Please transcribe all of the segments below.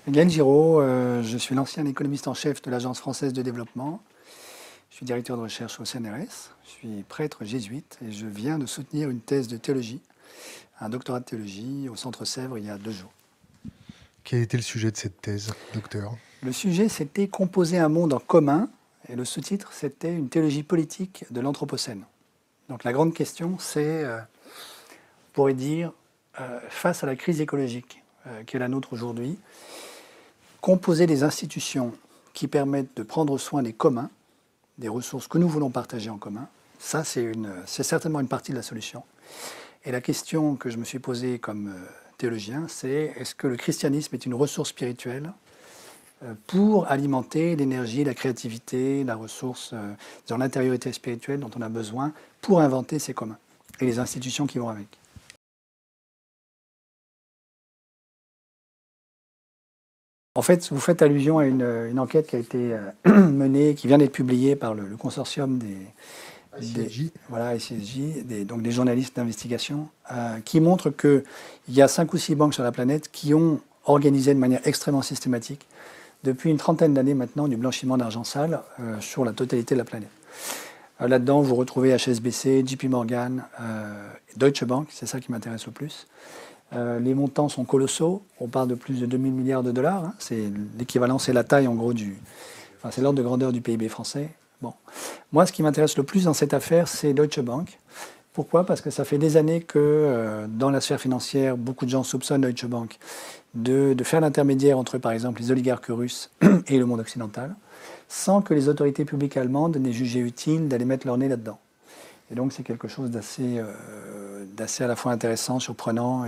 Gaël Giraud, je suis l'ancien économiste en chef de l'Agence française de développement. Je suis directeur de recherche au CNRS. Je suis prêtre jésuite et je viens de soutenir une thèse de théologie, un doctorat de théologie au Centre Sèvres il y a 2 jours. Quel était le sujet de cette thèse, docteur? Le sujet, c'était composer un monde en commun et le sous-titre, c'était une théologie politique de l'Anthropocène. Donc la grande question, c'est, on pourrait dire, face à la crise écologique qui est la nôtre aujourd'hui, composer des institutions qui permettent de prendre soin des communs, des ressources que nous voulons partager en commun, ça c'est certainement une partie de la solution. Et la question que je me suis posée comme théologien, c'est est-ce que le christianisme est une ressource spirituelle pour alimenter l'énergie, la créativité, la ressource, dans l'intériorité spirituelle dont on a besoin pour inventer ces communs et les institutions qui vont avec. En fait, vous faites allusion à une enquête qui a été menée, qui vient d'être publiée par le consortium ICSJ, donc des journalistes d'investigation, qui montre qu'il y a 5 ou 6 banques sur la planète qui ont organisé de manière extrêmement systématique, depuis une trentaine d'années maintenant, du blanchiment d'argent sale sur la totalité de la planète. Là-dedans, vous retrouvez HSBC, JP Morgan, Deutsche Bank, c'est ça qui m'intéresse le plus. Les montants sont colossaux, on parle de plus de 2000 milliards de dollars, hein. C'est l'équivalent, c'est la taille en gros c'est l'ordre de grandeur du PIB français. Bon. Moi, ce qui m'intéresse le plus dans cette affaire, c'est Deutsche Bank. Pourquoi? Parce que ça fait des années que dans la sphère financière, beaucoup de gens soupçonnent Deutsche Bank de faire l'intermédiaire entre, par exemple, les oligarques russes et le monde occidental, sans que les autorités publiques allemandes n'aient jugé utile d'aller mettre leur nez là-dedans. Et donc c'est quelque chose d'assez à la fois intéressant, surprenant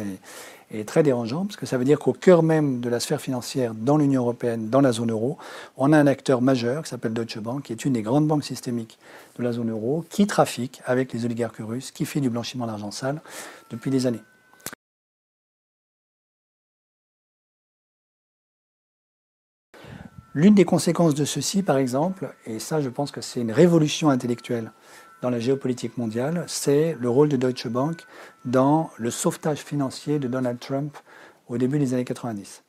et très dérangeant, parce que ça veut dire qu'au cœur même de la sphère financière dans l'Union européenne, dans la zone euro, on a un acteur majeur qui s'appelle Deutsche Bank, qui est une des grandes banques systémiques de la zone euro, qui trafique avec les oligarques russes, qui fait du blanchiment d'argent sale depuis des années. L'une des conséquences de ceci, par exemple, et ça je pense que c'est une révolution intellectuelle dans la géopolitique mondiale, c'est le rôle de Deutsche Bank dans le sauvetage financier de Donald Trump au début des années 90.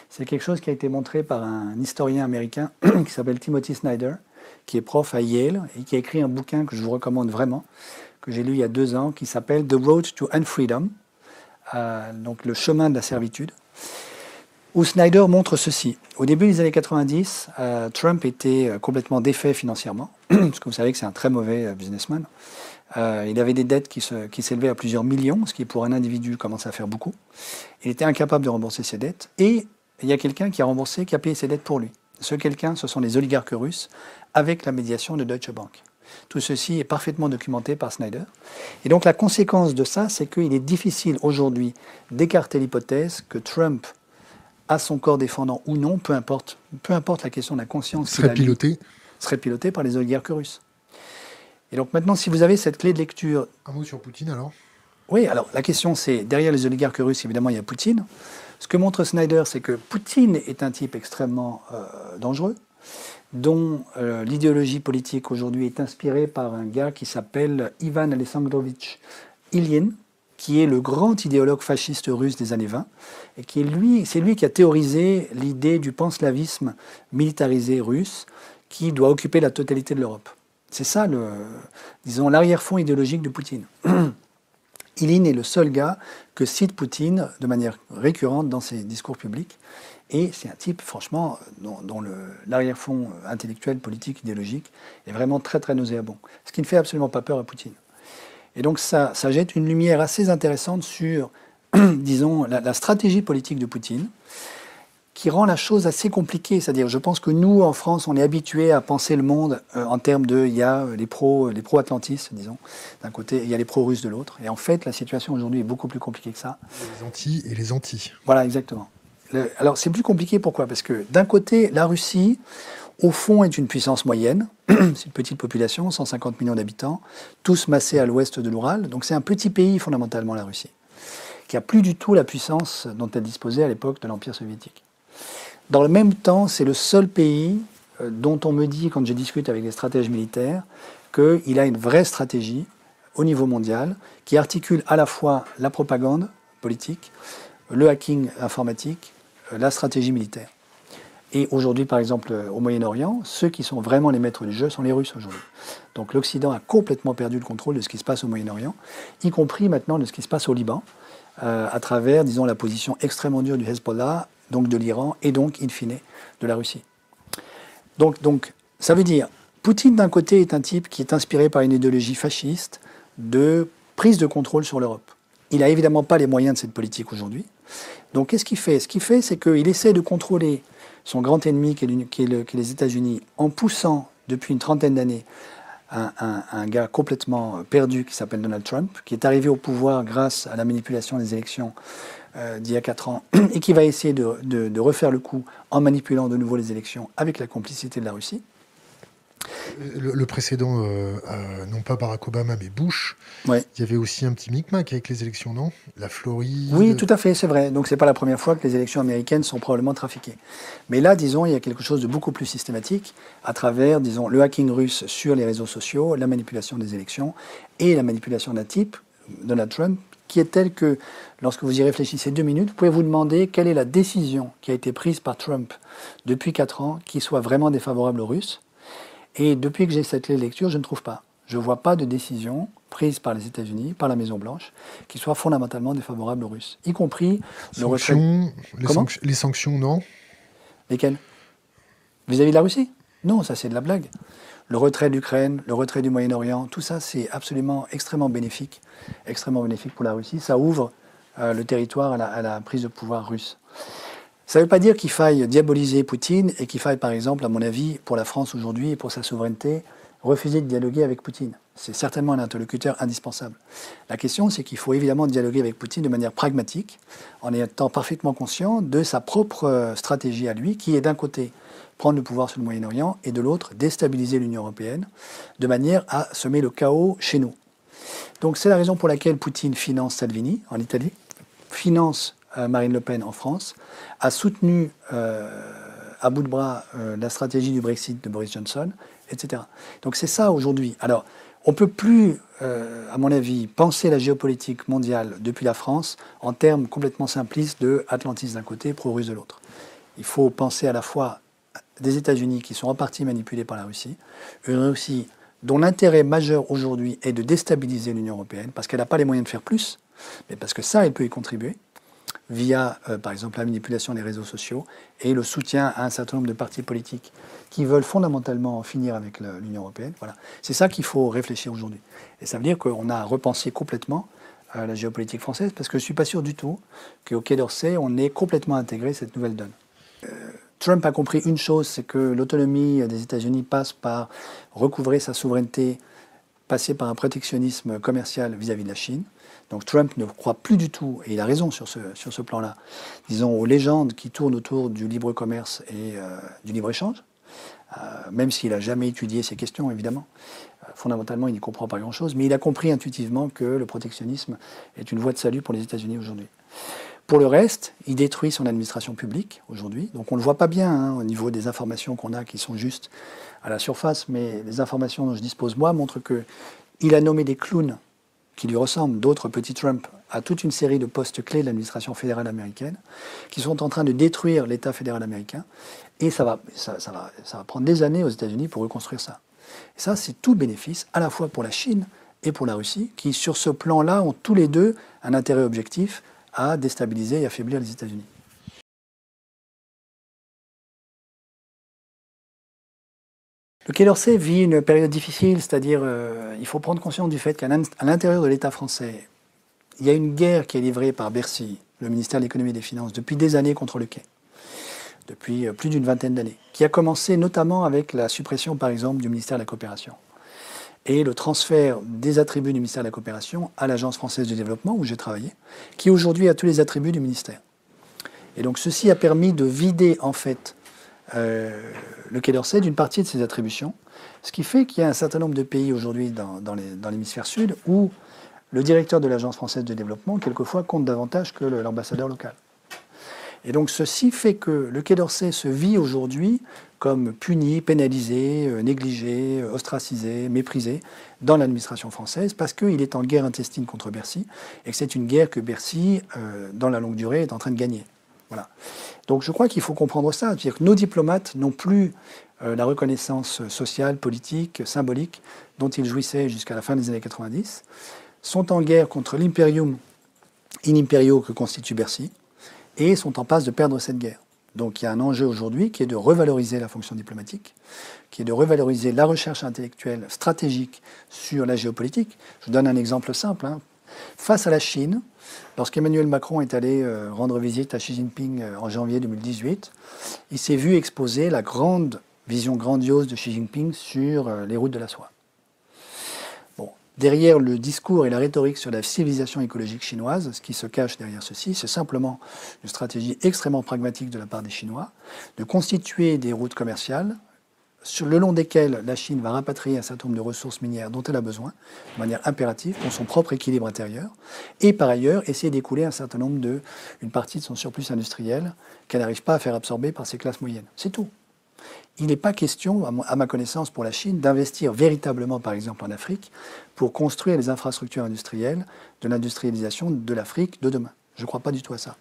C'est quelque chose qui a été montré par un historien américain qui s'appelle Timothy Snyder, qui est prof à Yale et qui a écrit un bouquin que je vous recommande vraiment, que j'ai lu il y a 2 ans, qui s'appelle The Road to Unfreedom, donc le chemin de la servitude, où Snyder montre ceci. Au début des années 90, Trump était complètement défait financièrement, parce que vous savez que c'est un très mauvais businessman. Il avait des dettes qui s'élevaient à plusieurs millions, ce qui pour un individu commence à faire beaucoup. Il était incapable de rembourser ses dettes, et il y a quelqu'un qui a payé ses dettes pour lui. Ce quelqu'un, ce sont les oligarques russes, avec la médiation de Deutsche Bank. Tout ceci est parfaitement documenté par Snyder. Et donc la conséquence de ça, c'est qu'il est difficile aujourd'hui d'écarter l'hypothèse que Trump à son corps défendant ou non, peu importe la question de la conscience, serait piloté par les oligarques russes. Et donc maintenant, si vous avez cette clé de lecture... Un mot sur Poutine alors? Oui, alors la question c'est, derrière les oligarques russes, évidemment, il y a Poutine. Ce que montre Snyder, c'est que Poutine est un type extrêmement dangereux, dont l'idéologie politique aujourd'hui est inspirée par un gars qui s'appelle Ivan Alexandrovitch Ilyin, qui est le grand idéologue fasciste russe des années 20, et c'est lui qui a théorisé l'idée du panslavisme militarisé russe qui doit occuper la totalité de l'Europe. C'est ça, disons, l'arrière-fond idéologique de Poutine. Ilyin est le seul gars que cite Poutine de manière récurrente dans ses discours publics, et c'est un type, franchement, dont l'arrière-fond intellectuel, politique, idéologique est vraiment très, très nauséabond. Ce qui ne fait absolument pas peur à Poutine. Et donc ça jette une lumière assez intéressante sur, disons, la stratégie politique de Poutine, qui rend la chose assez compliquée. C'est-à-dire, je pense que nous, en France, on est habitués à penser le monde en termes de, il y a les pro-atlantistes, disons, d'un côté, et il y a les pro-russes de l'autre. Et en fait, la situation aujourd'hui est beaucoup plus compliquée que ça. Les anti et les anti. Voilà, exactement. Alors, c'est plus compliqué, pourquoi? Parce que d'un côté, la Russie, au fond, est une puissance moyenne. C'est une petite population, 150 millions d'habitants, tous massés à l'ouest de l'Oural. Donc c'est un petit pays, fondamentalement, la Russie, qui n'a plus du tout la puissance dont elle disposait à l'époque de l'Empire soviétique. Dans le même temps, c'est le seul pays dont on me dit, quand je discute avec les stratèges militaires, qu'il a une vraie stratégie au niveau mondial qui articule à la fois la propagande politique, le hacking informatique, la stratégie militaire. Et aujourd'hui, par exemple, au Moyen-Orient, ceux qui sont vraiment les maîtres du jeu sont les Russes aujourd'hui. Donc l'Occident a complètement perdu le contrôle de ce qui se passe au Moyen-Orient, y compris maintenant de ce qui se passe au Liban, à travers, disons, la position extrêmement dure du Hezbollah, donc de l'Iran, et donc, in fine, de la Russie. Donc ça veut dire, Poutine, d'un côté, est un type qui est inspiré par une idéologie fasciste de prise de contrôle sur l'Europe. Il n'a évidemment pas les moyens de cette politique aujourd'hui. Donc qu'est-ce qu'il fait? Ce qu'il fait, c'est qu'il essaie de contrôler son grand ennemi, qui est les États-Unis, en poussant depuis une trentaine d'années un gars complètement perdu qui s'appelle Donald Trump, qui est arrivé au pouvoir grâce à la manipulation des élections d'il y a 4 ans, et qui va essayer de refaire le coup en manipulant de nouveau les élections avec la complicité de la Russie. Le précédent, non pas Barack Obama, mais Bush, Ouais. il y avait aussi un petit micmac avec les élections, non? La Floride... Oui, tout à fait, c'est vrai. Donc c'est pas la première fois que les élections américaines sont probablement trafiquées. Mais là, disons, il y a quelque chose de beaucoup plus systématique à travers, disons, le hacking russe sur les réseaux sociaux, la manipulation des élections et la manipulation d'un type, Donald Trump, qui est tel que, lorsque vous y réfléchissez 2 minutes, vous pouvez vous demander quelle est la décision qui a été prise par Trump depuis 4 ans qui soit vraiment défavorable aux Russes. Et depuis que j'ai cette lecture, je ne trouve pas. Je ne vois pas de décision prise par les États-Unis, par la Maison-Blanche, qui soit fondamentalement défavorable aux Russes, y compris le retrait... Les sanctions, non? Lesquelles? Vis-à-vis de la Russie? Non, ça c'est de la blague. Le retrait de l'Ukraine, le retrait du Moyen-Orient, tout ça c'est absolument extrêmement bénéfique pour la Russie. Ça ouvre le territoire à la prise de pouvoir russe. Ça ne veut pas dire qu'il faille diaboliser Poutine et qu'il faille, par exemple, à mon avis, pour la France aujourd'hui et pour sa souveraineté, refuser de dialoguer avec Poutine. C'est certainement un interlocuteur indispensable. La question, c'est qu'il faut évidemment dialoguer avec Poutine de manière pragmatique, en étant parfaitement conscient de sa propre stratégie à lui, qui est d'un côté prendre le pouvoir sur le Moyen-Orient et de l'autre déstabiliser l'Union européenne, de manière à semer le chaos chez nous. Donc c'est la raison pour laquelle Poutine finance Salvini en Italie, finance Marine Le Pen en France, a soutenu à bout de bras la stratégie du Brexit de Boris Johnson, etc. Donc c'est ça aujourd'hui. Alors, on ne peut plus, à mon avis, penser la géopolitique mondiale depuis la France en termes complètement simplistes de Atlantis d'un côté, pro-russe de l'autre. Il faut penser à la fois des États-Unis qui sont en partie manipulés par la Russie, une Russie dont l'intérêt majeur aujourd'hui est de déstabiliser l'Union européenne, parce qu'elle n'a pas les moyens de faire plus, mais parce que ça, elle peut y contribuer, via, par exemple, la manipulation des réseaux sociaux et le soutien à un certain nombre de partis politiques qui veulent fondamentalement en finir avec l'Union européenne. Voilà. C'est ça qu'il faut réfléchir aujourd'hui. Et ça veut dire qu'on a repensé complètement la géopolitique française, parce que je ne suis pas sûr du tout qu'au Quai d'Orsay, on ait complètement intégré cette nouvelle donne. Trump a compris une chose, c'est que l'autonomie des États-Unis passe par recouvrer sa souveraineté, passer par un protectionnisme commercial vis-à-vis de la Chine. Donc Trump ne croit plus du tout, et il a raison sur ce plan-là, disons, aux légendes qui tournent autour du libre commerce et du libre-échange, même s'il n'a jamais étudié ces questions, évidemment. Fondamentalement, il n'y comprend pas grand-chose, mais il a compris intuitivement que le protectionnisme est une voie de salut pour les États-Unis aujourd'hui. Pour le reste, il détruit son administration publique aujourd'hui. Donc on ne le voit pas bien au niveau des informations qu'on a qui sont juste à la surface, mais les informations dont je dispose moi montrent qu'il a nommé des clowns qui lui ressemblent, d'autres petits Trump, à toute une série de postes clés de l'administration fédérale américaine, qui sont en train de détruire l'État fédéral américain. Et ça va prendre des années aux États-Unis pour reconstruire ça. Et ça, c'est tout bénéfice, à la fois pour la Chine et pour la Russie, qui, sur ce plan-là, ont tous les deux un intérêt objectif à déstabiliser et affaiblir les États-Unis. Le Quai d'Orsay vit une période difficile, c'est-à-dire il faut prendre conscience du fait qu'à l'intérieur de l'État français, il y a une guerre qui est livrée par Bercy, le ministère de l'Économie et des Finances, depuis des années contre le Quai, depuis plus d'une vingtaine d'années, qui a commencé notamment avec la suppression, par exemple, du ministère de la Coopération et le transfert des attributs du ministère de la Coopération à l'Agence française de développement, où j'ai travaillé, qui aujourd'hui a tous les attributs du ministère. Et donc ceci a permis de vider, en fait, le Quai d'Orsay d'une partie de ses attributions, ce qui fait qu'il y a un certain nombre de pays aujourd'hui dans l'hémisphère sud où le directeur de l'Agence française de développement, quelquefois, compte davantage que l'ambassadeur local. Et donc ceci fait que le Quai d'Orsay se vit aujourd'hui comme puni, pénalisé, négligé, ostracisé, méprisé dans l'administration française parce qu'il est en guerre intestine contre Bercy et que c'est une guerre que Bercy, dans la longue durée, est en train de gagner. Voilà. Donc je crois qu'il faut comprendre ça, c'est-à-dire que nos diplomates n'ont plus la reconnaissance sociale, politique, symbolique dont ils jouissaient jusqu'à la fin des années 90, sont en guerre contre l'imperium in imperio que constitue Bercy, et sont en passe de perdre cette guerre. Donc il y a un enjeu aujourd'hui qui est de revaloriser la fonction diplomatique, qui est de revaloriser la recherche intellectuelle stratégique sur la géopolitique. Je vous donne un exemple simple. Face à la Chine, lorsqu'Emmanuel Macron est allé rendre visite à Xi Jinping en janvier 2018, il s'est vu exposer la grande vision grandiose de Xi Jinping sur les routes de la soie. Bon, derrière le discours et la rhétorique sur la civilisation écologique chinoise, ce qui se cache derrière ceci, c'est simplement une stratégie extrêmement pragmatique de la part des Chinois de constituer des routes commerciales sur le long desquelles la Chine va rapatrier un certain nombre de ressources minières dont elle a besoin, de manière impérative, pour son propre équilibre intérieur, et par ailleurs essayer d'écouler une partie de son surplus industriel qu'elle n'arrive pas à faire absorber par ses classes moyennes. C'est tout. Il n'est pas question, à ma connaissance, pour la Chine, d'investir véritablement, par exemple, en Afrique, pour construire les infrastructures industrielles de l'industrialisation de l'Afrique de demain. Je ne crois pas du tout à ça.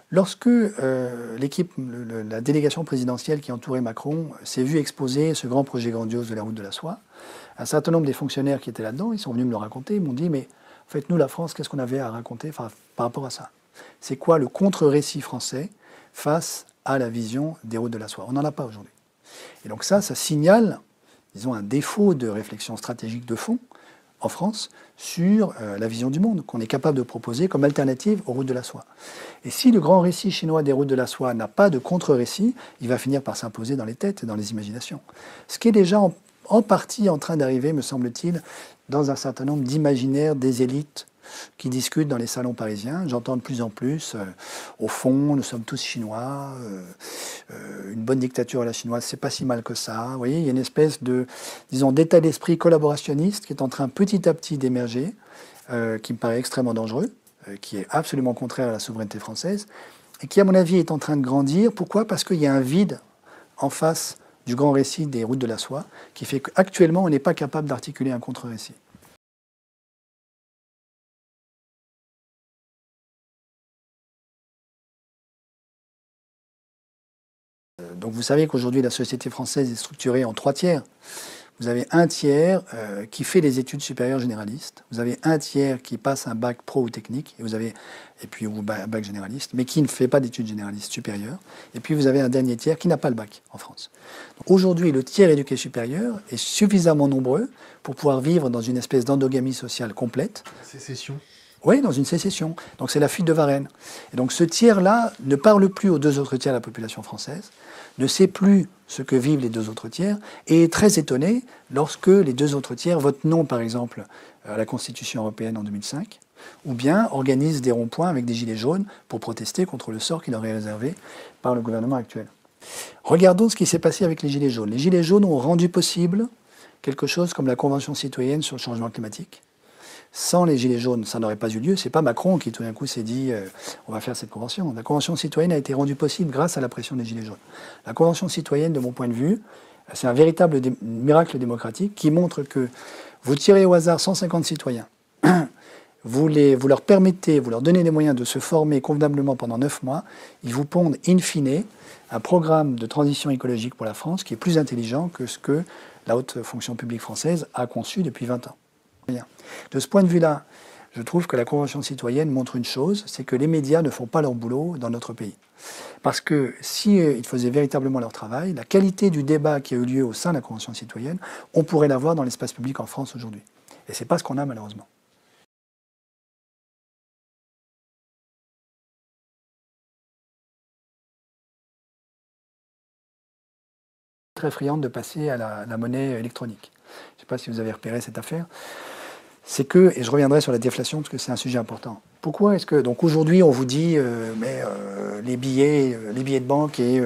Lorsque la délégation présidentielle qui entourait Macron s'est vue exposer ce grand projet grandiose de la route de la soie, un certain nombre des fonctionnaires qui étaient là-dedans, ils sont venus me le raconter, ils m'ont dit, mais en fait, nous, la France, qu'est-ce qu'on avait à raconter par rapport à ça? C'est quoi le contre-récit français face à la vision des routes de la soie? On n'en a pas aujourd'hui. Et donc ça signale, disons, un défaut de réflexion stratégique de fond en France sur la vision du monde qu'on est capable de proposer comme alternative aux routes de la soie. Et si le grand récit chinois des routes de la soie n'a pas de contre-récit, il va finir par s'imposer dans les têtes et dans les imaginations. Ce qui est déjà en partie en train d'arriver, me semble-t-il, dans un certain nombre d'imaginaires des élites qui discutent dans les salons parisiens. J'entends de plus en plus, au fond, nous sommes tous chinois, une bonne dictature à la chinoise, c'est pas si mal que ça. Vous voyez, il y a une espèce de, disons, d'état d'esprit collaborationniste qui est en train petit à petit d'émerger, qui me paraît extrêmement dangereux, qui est absolument contraire à la souveraineté française, et qui, à mon avis, est en train de grandir. Pourquoi? Parce qu'il y a un vide en face du grand récit des routes de la soie, qui fait qu'actuellement, on n'est pas capable d'articuler un contre-récit. Donc vous savez qu'aujourd'hui, la société française est structurée en 3 tiers. Vous avez un tiers qui fait les études supérieures généralistes. Vous avez un tiers qui passe un bac pro ou technique, ou un bac généraliste, mais qui ne fait pas d'études généralistes supérieures. Et puis vous avez un dernier tiers qui n'a pas le bac en France. Aujourd'hui, le tiers éduqué supérieur est suffisamment nombreux pour pouvoir vivre dans une espèce d'endogamie sociale complète. Sécession. Oui, dans une sécession. Donc c'est la fuite de Varennes. Et donc ce tiers-là ne parle plus aux 2 autres tiers de la population française, ne sait plus ce que vivent les 2 autres tiers, et est très étonné lorsque les 2 autres tiers votent non, par exemple, à la Constitution européenne en 2005, ou bien organisent des ronds-points avec des gilets jaunes pour protester contre le sort qui leur est réservé par le gouvernement actuel. Regardons ce qui s'est passé avec les gilets jaunes. Les gilets jaunes ont rendu possible quelque chose comme la Convention citoyenne sur le changement climatique. Sans les gilets jaunes, ça n'aurait pas eu lieu. C'est pas Macron qui tout d'un coup s'est dit on va faire cette convention. La convention citoyenne a été rendue possible grâce à la pression des gilets jaunes. La convention citoyenne, de mon point de vue, c'est un véritable miracle démocratique qui montre que vous tirez au hasard 150 citoyens, vous leur permettez, vous leur donnez les moyens de se former convenablement pendant 9 mois, ils vous pondent in fine un programme de transition écologique pour la France qui est plus intelligent que ce que la haute fonction publique française a conçu depuis 20 ans. De ce point de vue-là, je trouve que la Convention citoyenne montre une chose, c'est que les médias ne font pas leur boulot dans notre pays. Parce que s'ils faisaient véritablement leur travail, la qualité du débat qui a eu lieu au sein de la Convention citoyenne, on pourrait l'avoir dans l'espace public en France aujourd'hui. Et ce n'est pas ce qu'on a malheureusement. Très friande de passer à la monnaie électronique. Je ne sais pas si vous avez repéré cette affaire. C'est que, et je reviendrai sur la déflation parce que c'est un sujet important. Pourquoi est-ce que, donc aujourd'hui on vous dit, les billets de banque et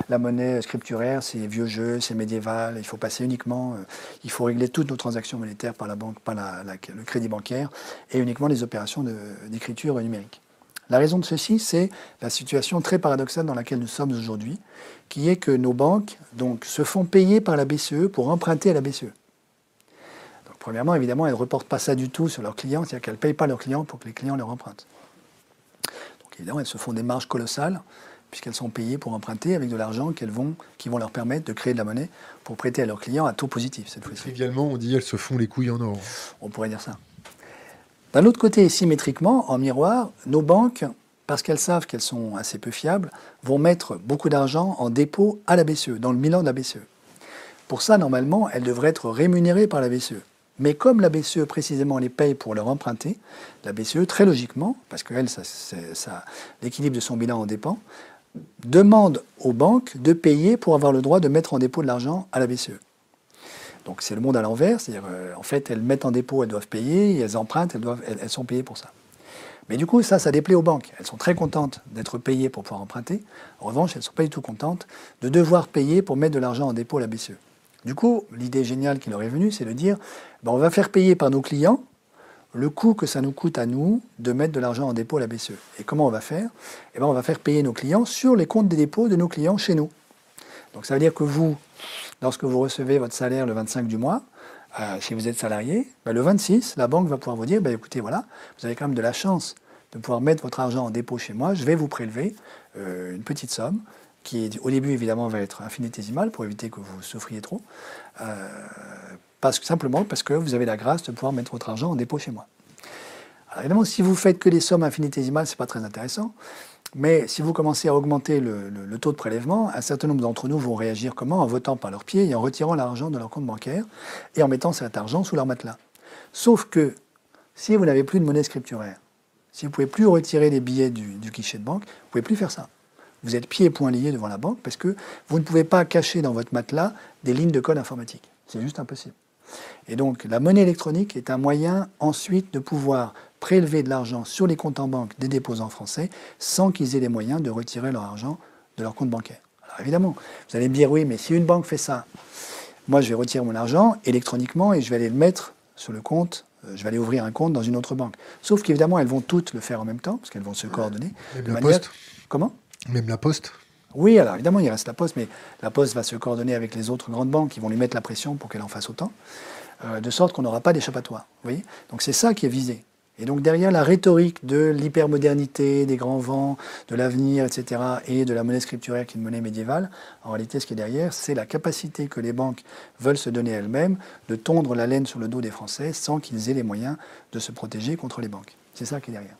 la monnaie scripturaire, c'est vieux jeu, c'est médiéval, il faut passer uniquement, il faut régler toutes nos transactions monétaires par la banque, par le crédit bancaire et uniquement les opérations d'écriture numérique. La raison de ceci, c'est la situation très paradoxale dans laquelle nous sommes aujourd'hui, qui est que nos banques donc, se font payer par la BCE pour emprunter à la BCE. Premièrement, évidemment, elles ne reportent pas ça du tout sur leurs clients, c'est-à-dire qu'elles ne payent pas leurs clients pour que les clients leur empruntent. Donc Évidemment, elles se font des marges colossales, puisqu'elles sont payées pour emprunter avec de l'argent qui vont leur permettre de créer de la monnaie pour prêter à leurs clients à taux positif, cette fois-ci. Également, on dit elles se font les couilles en or. On pourrait dire ça. D'un autre côté, symétriquement, en miroir, nos banques, parce qu'elles savent qu'elles sont assez peu fiables, vont mettre beaucoup d'argent en dépôt à la BCE, dans le bilan de la BCE. Pour ça, normalement, elles devraient être rémunérées par la BCE. Mais comme la BCE, précisément, les paye pour leur emprunter, la BCE, très logiquement, parce que l'équilibre de son bilan en dépend, demande aux banques de payer pour avoir le droit de mettre en dépôt de l'argent à la BCE. Donc c'est le monde à l'envers, c'est-à-dire en fait elles mettent en dépôt, elles doivent payer, et elles empruntent, elles sont payées pour ça. Mais du coup ça déplaît aux banques. Elles sont très contentes d'être payées pour pouvoir emprunter. En revanche, elles ne sont pas du tout contentes de devoir payer pour mettre de l'argent en dépôt à la BCE. Du coup, l'idée géniale qui leur est venue, c'est de dire on va faire payer par nos clients le coût que ça nous coûte à nous de mettre de l'argent en dépôt à la BCE. Et comment on va faire? On va faire payer nos clients sur les comptes des dépôts de nos clients chez nous. Donc ça veut dire que vous, lorsque vous recevez votre salaire le 25 du mois, si vous êtes salarié, le 26, la banque va pouvoir vous dire, écoutez, voilà, vous avez quand même de la chance de pouvoir mettre votre argent en dépôt chez moi, je vais vous prélever une petite somme, qui au début évidemment va être infinitésimale pour éviter que vous souffriez trop, simplement parce que vous avez la grâce de pouvoir mettre votre argent en dépôt chez moi. Alors évidemment, si vous faites que des sommes infinitésimales, ce n'est pas très intéressant. Mais si vous commencez à augmenter le taux de prélèvement, un certain nombre d'entre nous vont réagir comment? En votant par leurs pieds et en retirant l'argent de leur compte bancaire et en mettant cet argent sous leur matelas. Sauf que si vous n'avez plus de monnaie scripturaire, si vous ne pouvez plus retirer les billets du guichet de banque, vous ne pouvez plus faire ça. Vous êtes pieds et poings liés devant la banque parce que vous ne pouvez pas cacher dans votre matelas des lignes de code informatique. C'est juste impossible. Et donc la monnaie électronique est un moyen ensuite de pouvoir prélever de l'argent sur les comptes en banque des déposants français sans qu'ils aient les moyens de retirer leur argent de leur compte bancaire. Alors évidemment, vous allez me dire, oui, mais si une banque fait ça, moi je vais retirer mon argent électroniquement et je vais aller le mettre sur le compte, je vais aller ouvrir un compte dans une autre banque. Sauf qu'évidemment, elles vont toutes le faire en même temps, parce qu'elles vont se coordonner. Même la Poste. Comment? Même la Poste. Oui, alors évidemment, il reste la Poste, mais la Poste va se coordonner avec les autres grandes banques qui vont lui mettre la pression pour qu'elle en fasse autant, de sorte qu'on n'aura pas d'échappatoire. Vous voyez? Donc c'est ça qui est visé. Et donc derrière la rhétorique de l'hypermodernité, des grands vents, de l'avenir, etc., et de la monnaie scripturaire qui est une monnaie médiévale, en réalité ce qui est derrière, c'est la capacité que les banques veulent se donner elles-mêmes de tondre la laine sur le dos des Français sans qu'ils aient les moyens de se protéger contre les banques. C'est ça qui est derrière.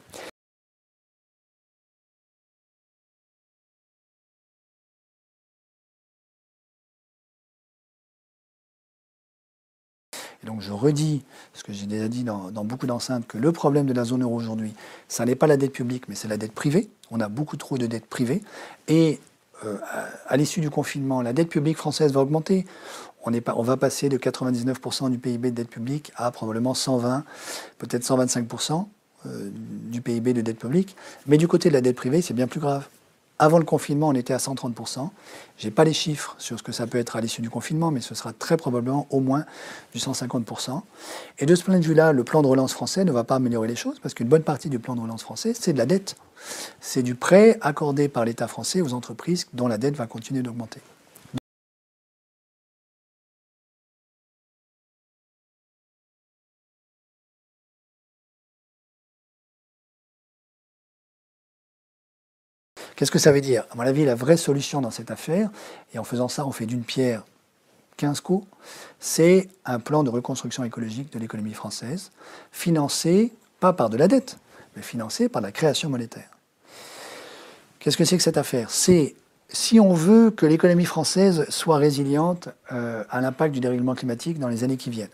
Et donc je redis ce que j'ai déjà dit dans beaucoup d'enceintes, que le problème de la zone euro aujourd'hui, ça n'est pas la dette publique, mais c'est la dette privée. On a beaucoup trop de dettes privées. Et à l'issue du confinement, la dette publique française va augmenter. On va passer de 99% du PIB de dette publique à probablement 120, peut-être 125% du PIB de dette publique. Mais du côté de la dette privée, c'est bien plus grave. Avant le confinement, on était à 130%. Je n'ai pas les chiffres sur ce que ça peut être à l'issue du confinement, mais ce sera très probablement au moins du 150%. Et de ce point de vue-là, le plan de relance français ne va pas améliorer les choses, parce qu'une bonne partie du plan de relance français, c'est de la dette. C'est du prêt accordé par l'État français aux entreprises dont la dette va continuer d'augmenter. Qu'est-ce que ça veut dire? À mon avis, la vraie solution dans cette affaire, et en faisant ça, on fait d'une pierre 15 coups, c'est un plan de reconstruction écologique de l'économie française, financé, pas par de la dette, mais financé par la création monétaire. Qu'est-ce que c'est que cette affaire? C'est, si on veut que l'économie française soit résiliente à l'impact du dérèglement climatique dans les années qui viennent,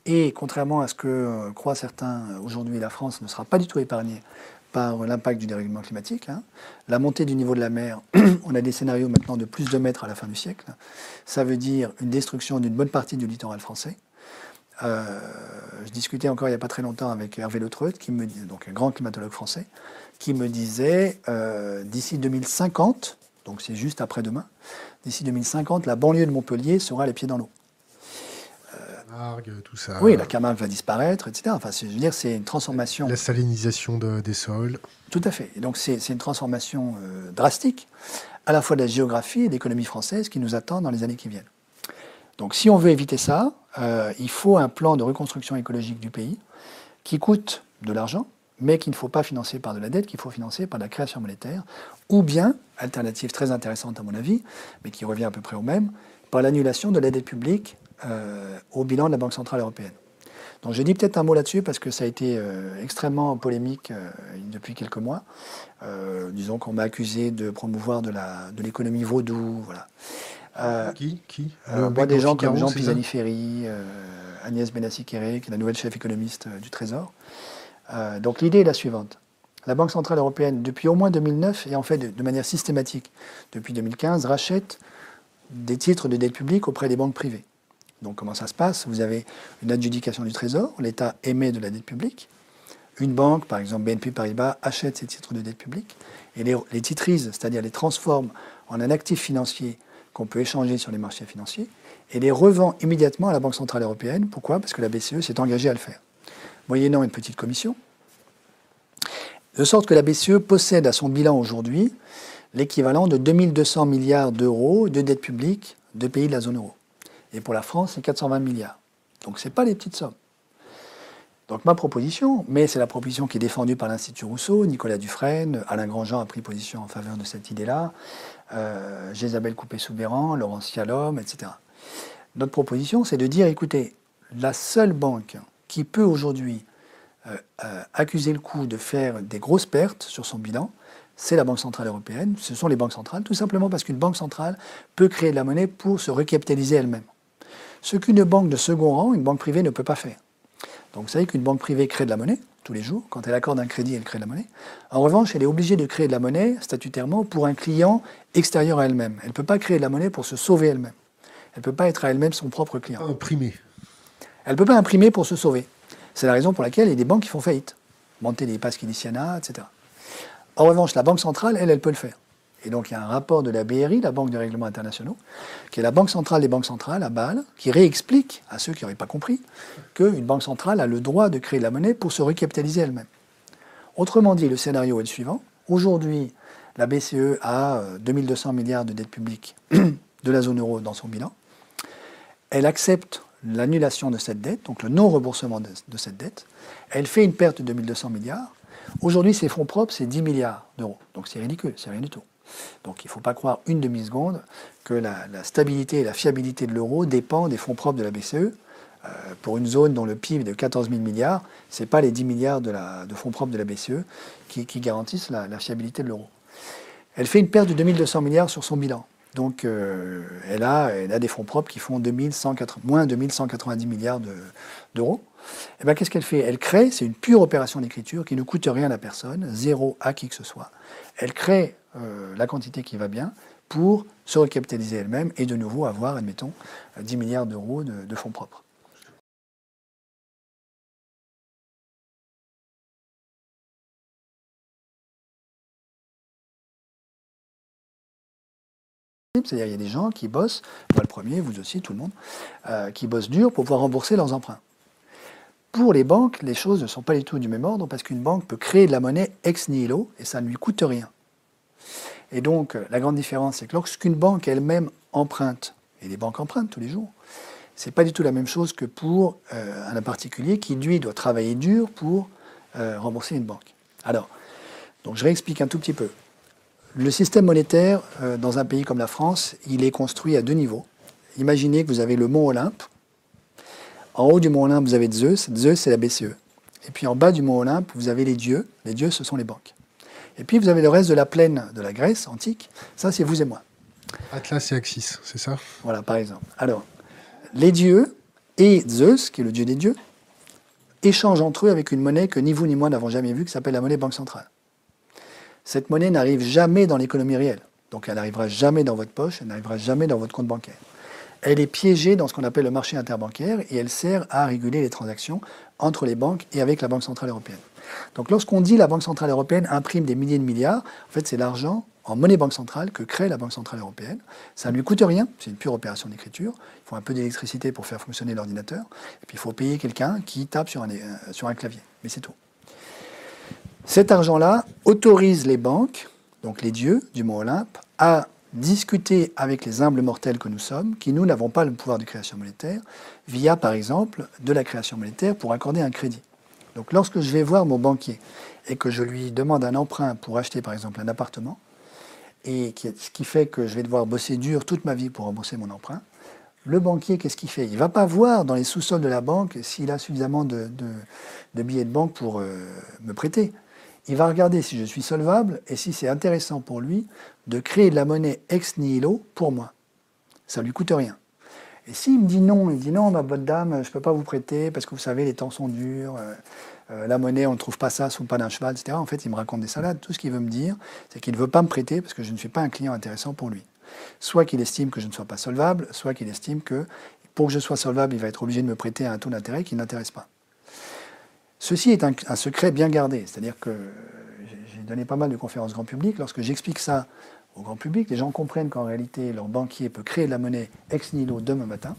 et contrairement à ce que croient certains aujourd'hui, la France ne sera pas du tout épargnée par l'impact du dérèglement climatique. La montée du niveau de la mer, on a des scénarios maintenant de plus de mètres à la fin du siècle. Ça veut dire une destruction d'une bonne partie du littoral français. Je discutais encore il n'y a pas très longtemps avec Hervé Le Treut, donc un grand climatologue français, qui me disait d'ici 2050, donc c'est juste après-demain, d'ici 2050, la banlieue de Montpellier sera les pieds dans l'eau. Tout ça. Oui, la Camargue va disparaître, etc. Enfin, je veux dire, c'est une transformation. La salinisation des sols. Tout à fait. Et donc, c'est une transformation drastique, à la fois de la géographie et de l'économie française qui nous attend dans les années qui viennent. Donc, si on veut éviter ça, il faut un plan de reconstruction écologique du pays qui coûte de l'argent, mais qu'il ne faut pas financer par de la dette, qu'il faut financer par de la création monétaire, ou bien, alternative très intéressante à mon avis, mais qui revient à peu près au même, par l'annulation de la dette publique au bilan de la Banque Centrale Européenne. Donc je dis peut-être un mot là-dessus parce que ça a été extrêmement polémique depuis quelques mois. Disons qu'on m'a accusé de promouvoir de l'économie vaudou. Voilà. Qui Moi, des gens comme Jean Pisani-Ferry, Agnès Benassi-Kéré, qui est la nouvelle chef économiste du Trésor. Donc l'idée est la suivante. La Banque Centrale Européenne, depuis au moins 2009, et en fait de manière systématique depuis 2015, rachète des titres de dette publique auprès des banques privées. Donc comment ça se passe? Vous avez une adjudication du Trésor, l'État émet de la dette publique. Une banque, par exemple BNP Paribas, achète ces titres de dette publique et les titrise, c'est-à-dire les transforme en un actif financier qu'on peut échanger sur les marchés financiers et les revend immédiatement à la Banque Centrale Européenne. Pourquoi? Parce que la BCE s'est engagée à le faire, moyennant une petite commission. De sorte que la BCE possède à son bilan aujourd'hui l'équivalent de 2200 milliards d'euros de dette publique de pays de la zone euro. Et pour la France, c'est 420 milliards. Donc ce n'est pas des petites sommes. Donc ma proposition, mais c'est la proposition qui est défendue par l'Institut Rousseau, Nicolas Dufresne, Alain Grandjean a pris position en faveur de cette idée-là, Jésabel Coupé-Soubeyran, Laurence Cialom, etc. Notre proposition, c'est de dire, écoutez, la seule banque qui peut aujourd'hui accuser le coup de faire des grosses pertes sur son bilan, c'est la Banque Centrale Européenne, ce sont les banques centrales, tout simplement parce qu'une banque centrale peut créer de la monnaie pour se recapitaliser elle-même. Ce qu'une banque de second rang, une banque privée, ne peut pas faire. Donc vous savez qu'une banque privée crée de la monnaie tous les jours. Quand elle accorde un crédit, elle crée de la monnaie. En revanche, elle est obligée de créer de la monnaie statutairement pour un client extérieur à elle-même. Elle ne peut pas créer de la monnaie pour se sauver elle-même. Elle ne peut pas être à elle-même son propre client. Imprimer. Elle ne peut pas imprimer pour se sauver. C'est la raison pour laquelle il y a des banques qui font faillite. Monter des Paschi di Siena, etc. En revanche, la Banque centrale, elle peut le faire. Et donc, il y a un rapport de la BRI, la Banque de règlements internationaux, qui est la Banque centrale des banques centrales à Bâle, qui réexplique à ceux qui n'auraient pas compris qu'une banque centrale a le droit de créer de la monnaie pour se recapitaliser elle-même. Autrement dit, le scénario est le suivant. Aujourd'hui, la BCE a 2200 milliards de dette publique de la zone euro dans son bilan. Elle accepte l'annulation de cette dette, donc le non-remboursement de cette dette. Elle fait une perte de 2200 milliards. Aujourd'hui, ses fonds propres, c'est 10 milliards d'euros. Donc c'est ridicule, c'est rien du tout. Donc il ne faut pas croire une demi-seconde que la stabilité et la fiabilité de l'euro dépendent des fonds propres de la BCE. Pour une zone dont le PIB est de 14 000 milliards, ce n'est pas les 10 milliards de fonds propres de la BCE qui garantissent la fiabilité de l'euro. Elle fait une perte de 2200 milliards sur son bilan. Donc elle a des fonds propres qui font moins 2190 milliards d'euros. Et bien qu'est-ce qu'elle fait? Elle crée, c'est une pure opération d'écriture qui ne coûte rien à personne, zéro à qui que ce soit. Elle crée la quantité qui va bien pour se recapitaliser elle-même et de nouveau avoir, admettons, 10 milliards d'euros de fonds propres. C'est-à-dire qu'il y a des gens qui bossent, moi le premier, vous aussi, tout le monde, qui bossent dur pour pouvoir rembourser leurs emprunts. Pour les banques, les choses ne sont pas du tout du même ordre parce qu'une banque peut créer de la monnaie ex nihilo et ça ne lui coûte rien. Et donc, la grande différence, c'est que lorsqu'une banque elle-même emprunte, et les banques empruntent tous les jours, c'est pas du tout la même chose que pour un particulier qui, lui, doit travailler dur pour rembourser une banque. Alors, donc je réexplique un tout petit peu. Le système monétaire, dans un pays comme la France, il est construit à deux niveaux. Imaginez que vous avez le mont Olympe. En haut du mont Olympe, vous avez Zeus. Zeus, c'est la BCE. Et puis en bas du mont Olympe, vous avez les dieux. Les dieux, ce sont les banques. Et puis vous avez le reste de la plaine de la Grèce antique. Ça, c'est vous et moi. Atlas et Axis, c'est ça? Voilà, par exemple. Alors, les dieux et Zeus, qui est le dieu des dieux, échangent entre eux avec une monnaie que ni vous ni moi n'avons jamais vue, qui s'appelle la monnaie banque centrale. Cette monnaie n'arrive jamais dans l'économie réelle. Donc elle n'arrivera jamais dans votre poche, elle n'arrivera jamais dans votre compte bancaire. Elle est piégée dans ce qu'on appelle le marché interbancaire et elle sert à réguler les transactions entre les banques et avec la Banque Centrale Européenne. Donc lorsqu'on dit la Banque Centrale Européenne imprime des milliers de milliards, en fait c'est l'argent en monnaie banque centrale que crée la Banque Centrale Européenne. Ça ne lui coûte rien, c'est une pure opération d'écriture. Il faut un peu d'électricité pour faire fonctionner l'ordinateur. Et puis il faut payer quelqu'un qui tape sur un clavier. Mais c'est tout. Cet argent-là autorise les banques, donc les dieux du mont Olympe, à discuter avec les humbles mortels que nous sommes, qui nous n'avons pas le pouvoir de création monétaire, via par exemple de la création monétaire pour accorder un crédit. Donc lorsque je vais voir mon banquier et que je lui demande un emprunt pour acheter par exemple un appartement, ce qui fait que je vais devoir bosser dur toute ma vie pour rembourser mon emprunt, le banquier, qu'est-ce qu'il fait? Il ne va pas voir dans les sous-sols de la banque s'il a suffisamment de billets de banque pour me prêter. Il va regarder si je suis solvable et si c'est intéressant pour lui de créer de la monnaie ex nihilo pour moi. Ça ne lui coûte rien. Et s'il me dit non, il me dit non, ma bonne dame, je ne peux pas vous prêter parce que vous savez, les temps sont durs, la monnaie, on ne trouve pas ça sous le pas d'un cheval, etc. En fait, il me raconte des salades. Tout ce qu'il veut me dire, c'est qu'il ne veut pas me prêter parce que je ne suis pas un client intéressant pour lui. Soit qu'il estime que je ne sois pas solvable, soit qu'il estime que pour que je sois solvable, il va être obligé de me prêter à un taux d'intérêt qui ne l'intéresse pas. Ceci est un secret bien gardé, c'est-à-dire que j'ai donné pas mal de conférences grand public. Lorsque j'explique ça au grand public, les gens comprennent qu'en réalité, leur banquier peut créer de la monnaie ex nihilo demain matin,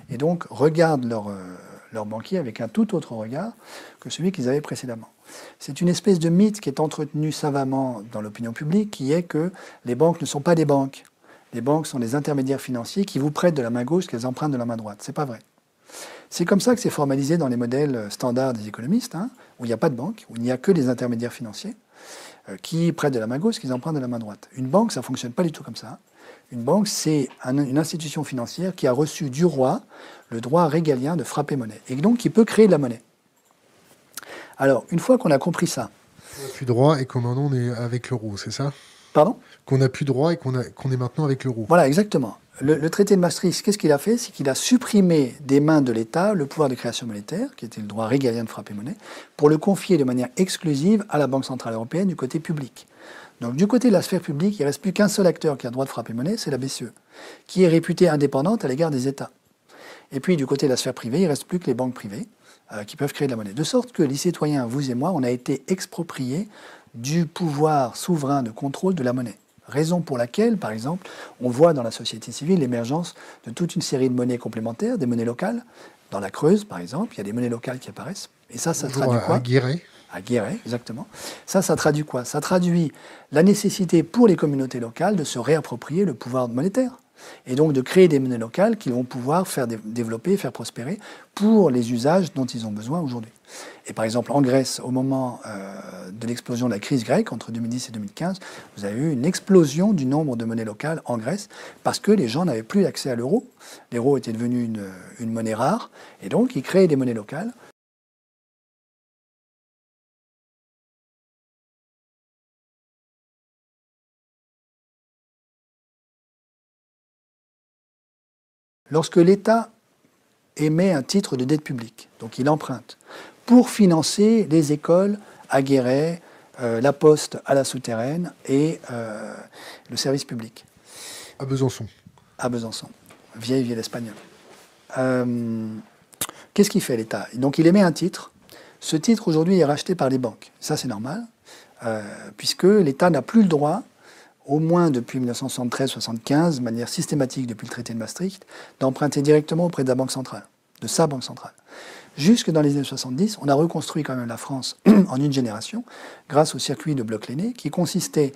et donc regardent leur banquier avec un tout autre regard que celui qu'ils avaient précédemment. C'est une espèce de mythe qui est entretenu savamment dans l'opinion publique, qui est que les banques ne sont pas des banques. Les banques sont des intermédiaires financiers qui vous prêtent de la main gauche ce qu'elles empruntent de la main droite. C'est pas vrai. C'est comme ça que c'est formalisé dans les modèles standards des économistes, où il n'y a pas de banque, où il n'y a que des intermédiaires financiers qui prêtent de la main gauche ce qu'ils empruntent de la main droite. Une banque, ça ne fonctionne pas du tout comme ça. Une banque, c'est une institution financière qui a reçu du roi le droit régalien de frapper monnaie, et donc qui peut créer de la monnaie. Alors, une fois qu'on a compris ça... On n'a plus droit et qu'on en est avec l'euro, c'est ça? Pardon? Qu'on n'a plus droit et qu'on est maintenant avec l'euro. Voilà, exactement. Le traité de Maastricht, qu'est-ce qu'il a fait? C'est qu'il a supprimé des mains de l'État le pouvoir de création monétaire, qui était le droit régalien de frapper monnaie, pour le confier de manière exclusive à la Banque Centrale Européenne du côté public. Donc du côté de la sphère publique, il ne reste plus qu'un seul acteur qui a le droit de frapper monnaie, c'est la BCE, qui est réputée indépendante à l'égard des États. Et puis du côté de la sphère privée, il ne reste plus que les banques privées qui peuvent créer de la monnaie. De sorte que les citoyens, vous et moi, on a été expropriés du pouvoir souverain de contrôle de la monnaie. Raison pour laquelle, par exemple, on voit dans la société civile l'émergence de toute une série de monnaies complémentaires, des monnaies locales. Dans la Creuse, par exemple, il y a des monnaies locales qui apparaissent. Et ça traduit quoi? À Guéret. À Guéret, exactement. Ça traduit quoi? Ça traduit la nécessité pour les communautés locales de se réapproprier le pouvoir monétaire. Et donc de créer des monnaies locales qu'ils vont pouvoir faire développer, faire prospérer pour les usages dont ils ont besoin aujourd'hui. Et par exemple, en Grèce, au moment de l'explosion de la crise grecque, entre 2010 et 2015, vous avez eu une explosion du nombre de monnaies locales en Grèce parce que les gens n'avaient plus accès à l'euro. L'euro était devenu une monnaie rare, et donc ils créaient des monnaies locales. Lorsque l'État émet un titre de dette publique, donc il emprunte, pour financer les écoles à Guéret, la poste à la souterraine et le service public. À Besançon. À Besançon, vieille ville espagnole. Qu'est-ce qu'il fait l'État? Donc il émet un titre. Ce titre aujourd'hui est racheté par les banques. Ça c'est normal, puisque l'État n'a plus le droit, au moins depuis 1973-75, de manière systématique depuis le traité de Maastricht, d'emprunter directement auprès de la Banque centrale, de sa Banque centrale. Jusque dans les années 70, on a reconstruit quand même la France en une génération, grâce au circuit de Bloch-Lenné, qui consistait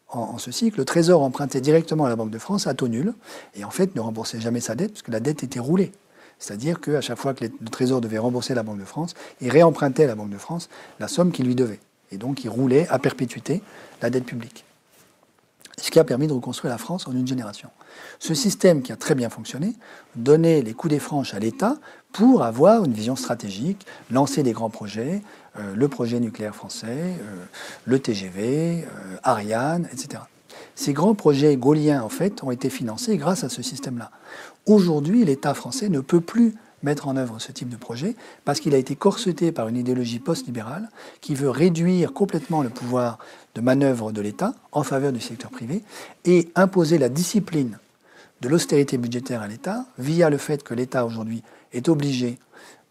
en ceci, que le Trésor empruntait directement à la Banque de France à taux nul, et en fait ne remboursait jamais sa dette, parce que la dette était roulée. C'est-à-dire qu'à chaque fois que le Trésor devait rembourser la Banque de France, il réempruntait à la Banque de France la somme qu'il lui devait. Et donc il roulait à perpétuité la dette publique. Ce qui a permis de reconstruire la France en une génération. Ce système qui a très bien fonctionné donnait les coups des franches à l'État pour avoir une vision stratégique, lancer des grands projets, le projet nucléaire français, le TGV, Ariane, etc. Ces grands projets gaulliens, en fait, ont été financés grâce à ce système-là. Aujourd'hui, l'État français ne peut plus mettre en œuvre ce type de projet parce qu'il a été corseté par une idéologie post-libérale qui veut réduire complètement le pouvoir de manœuvre de l'État en faveur du secteur privé et imposer la discipline de l'austérité budgétaire à l'État via le fait que l'État aujourd'hui est obligé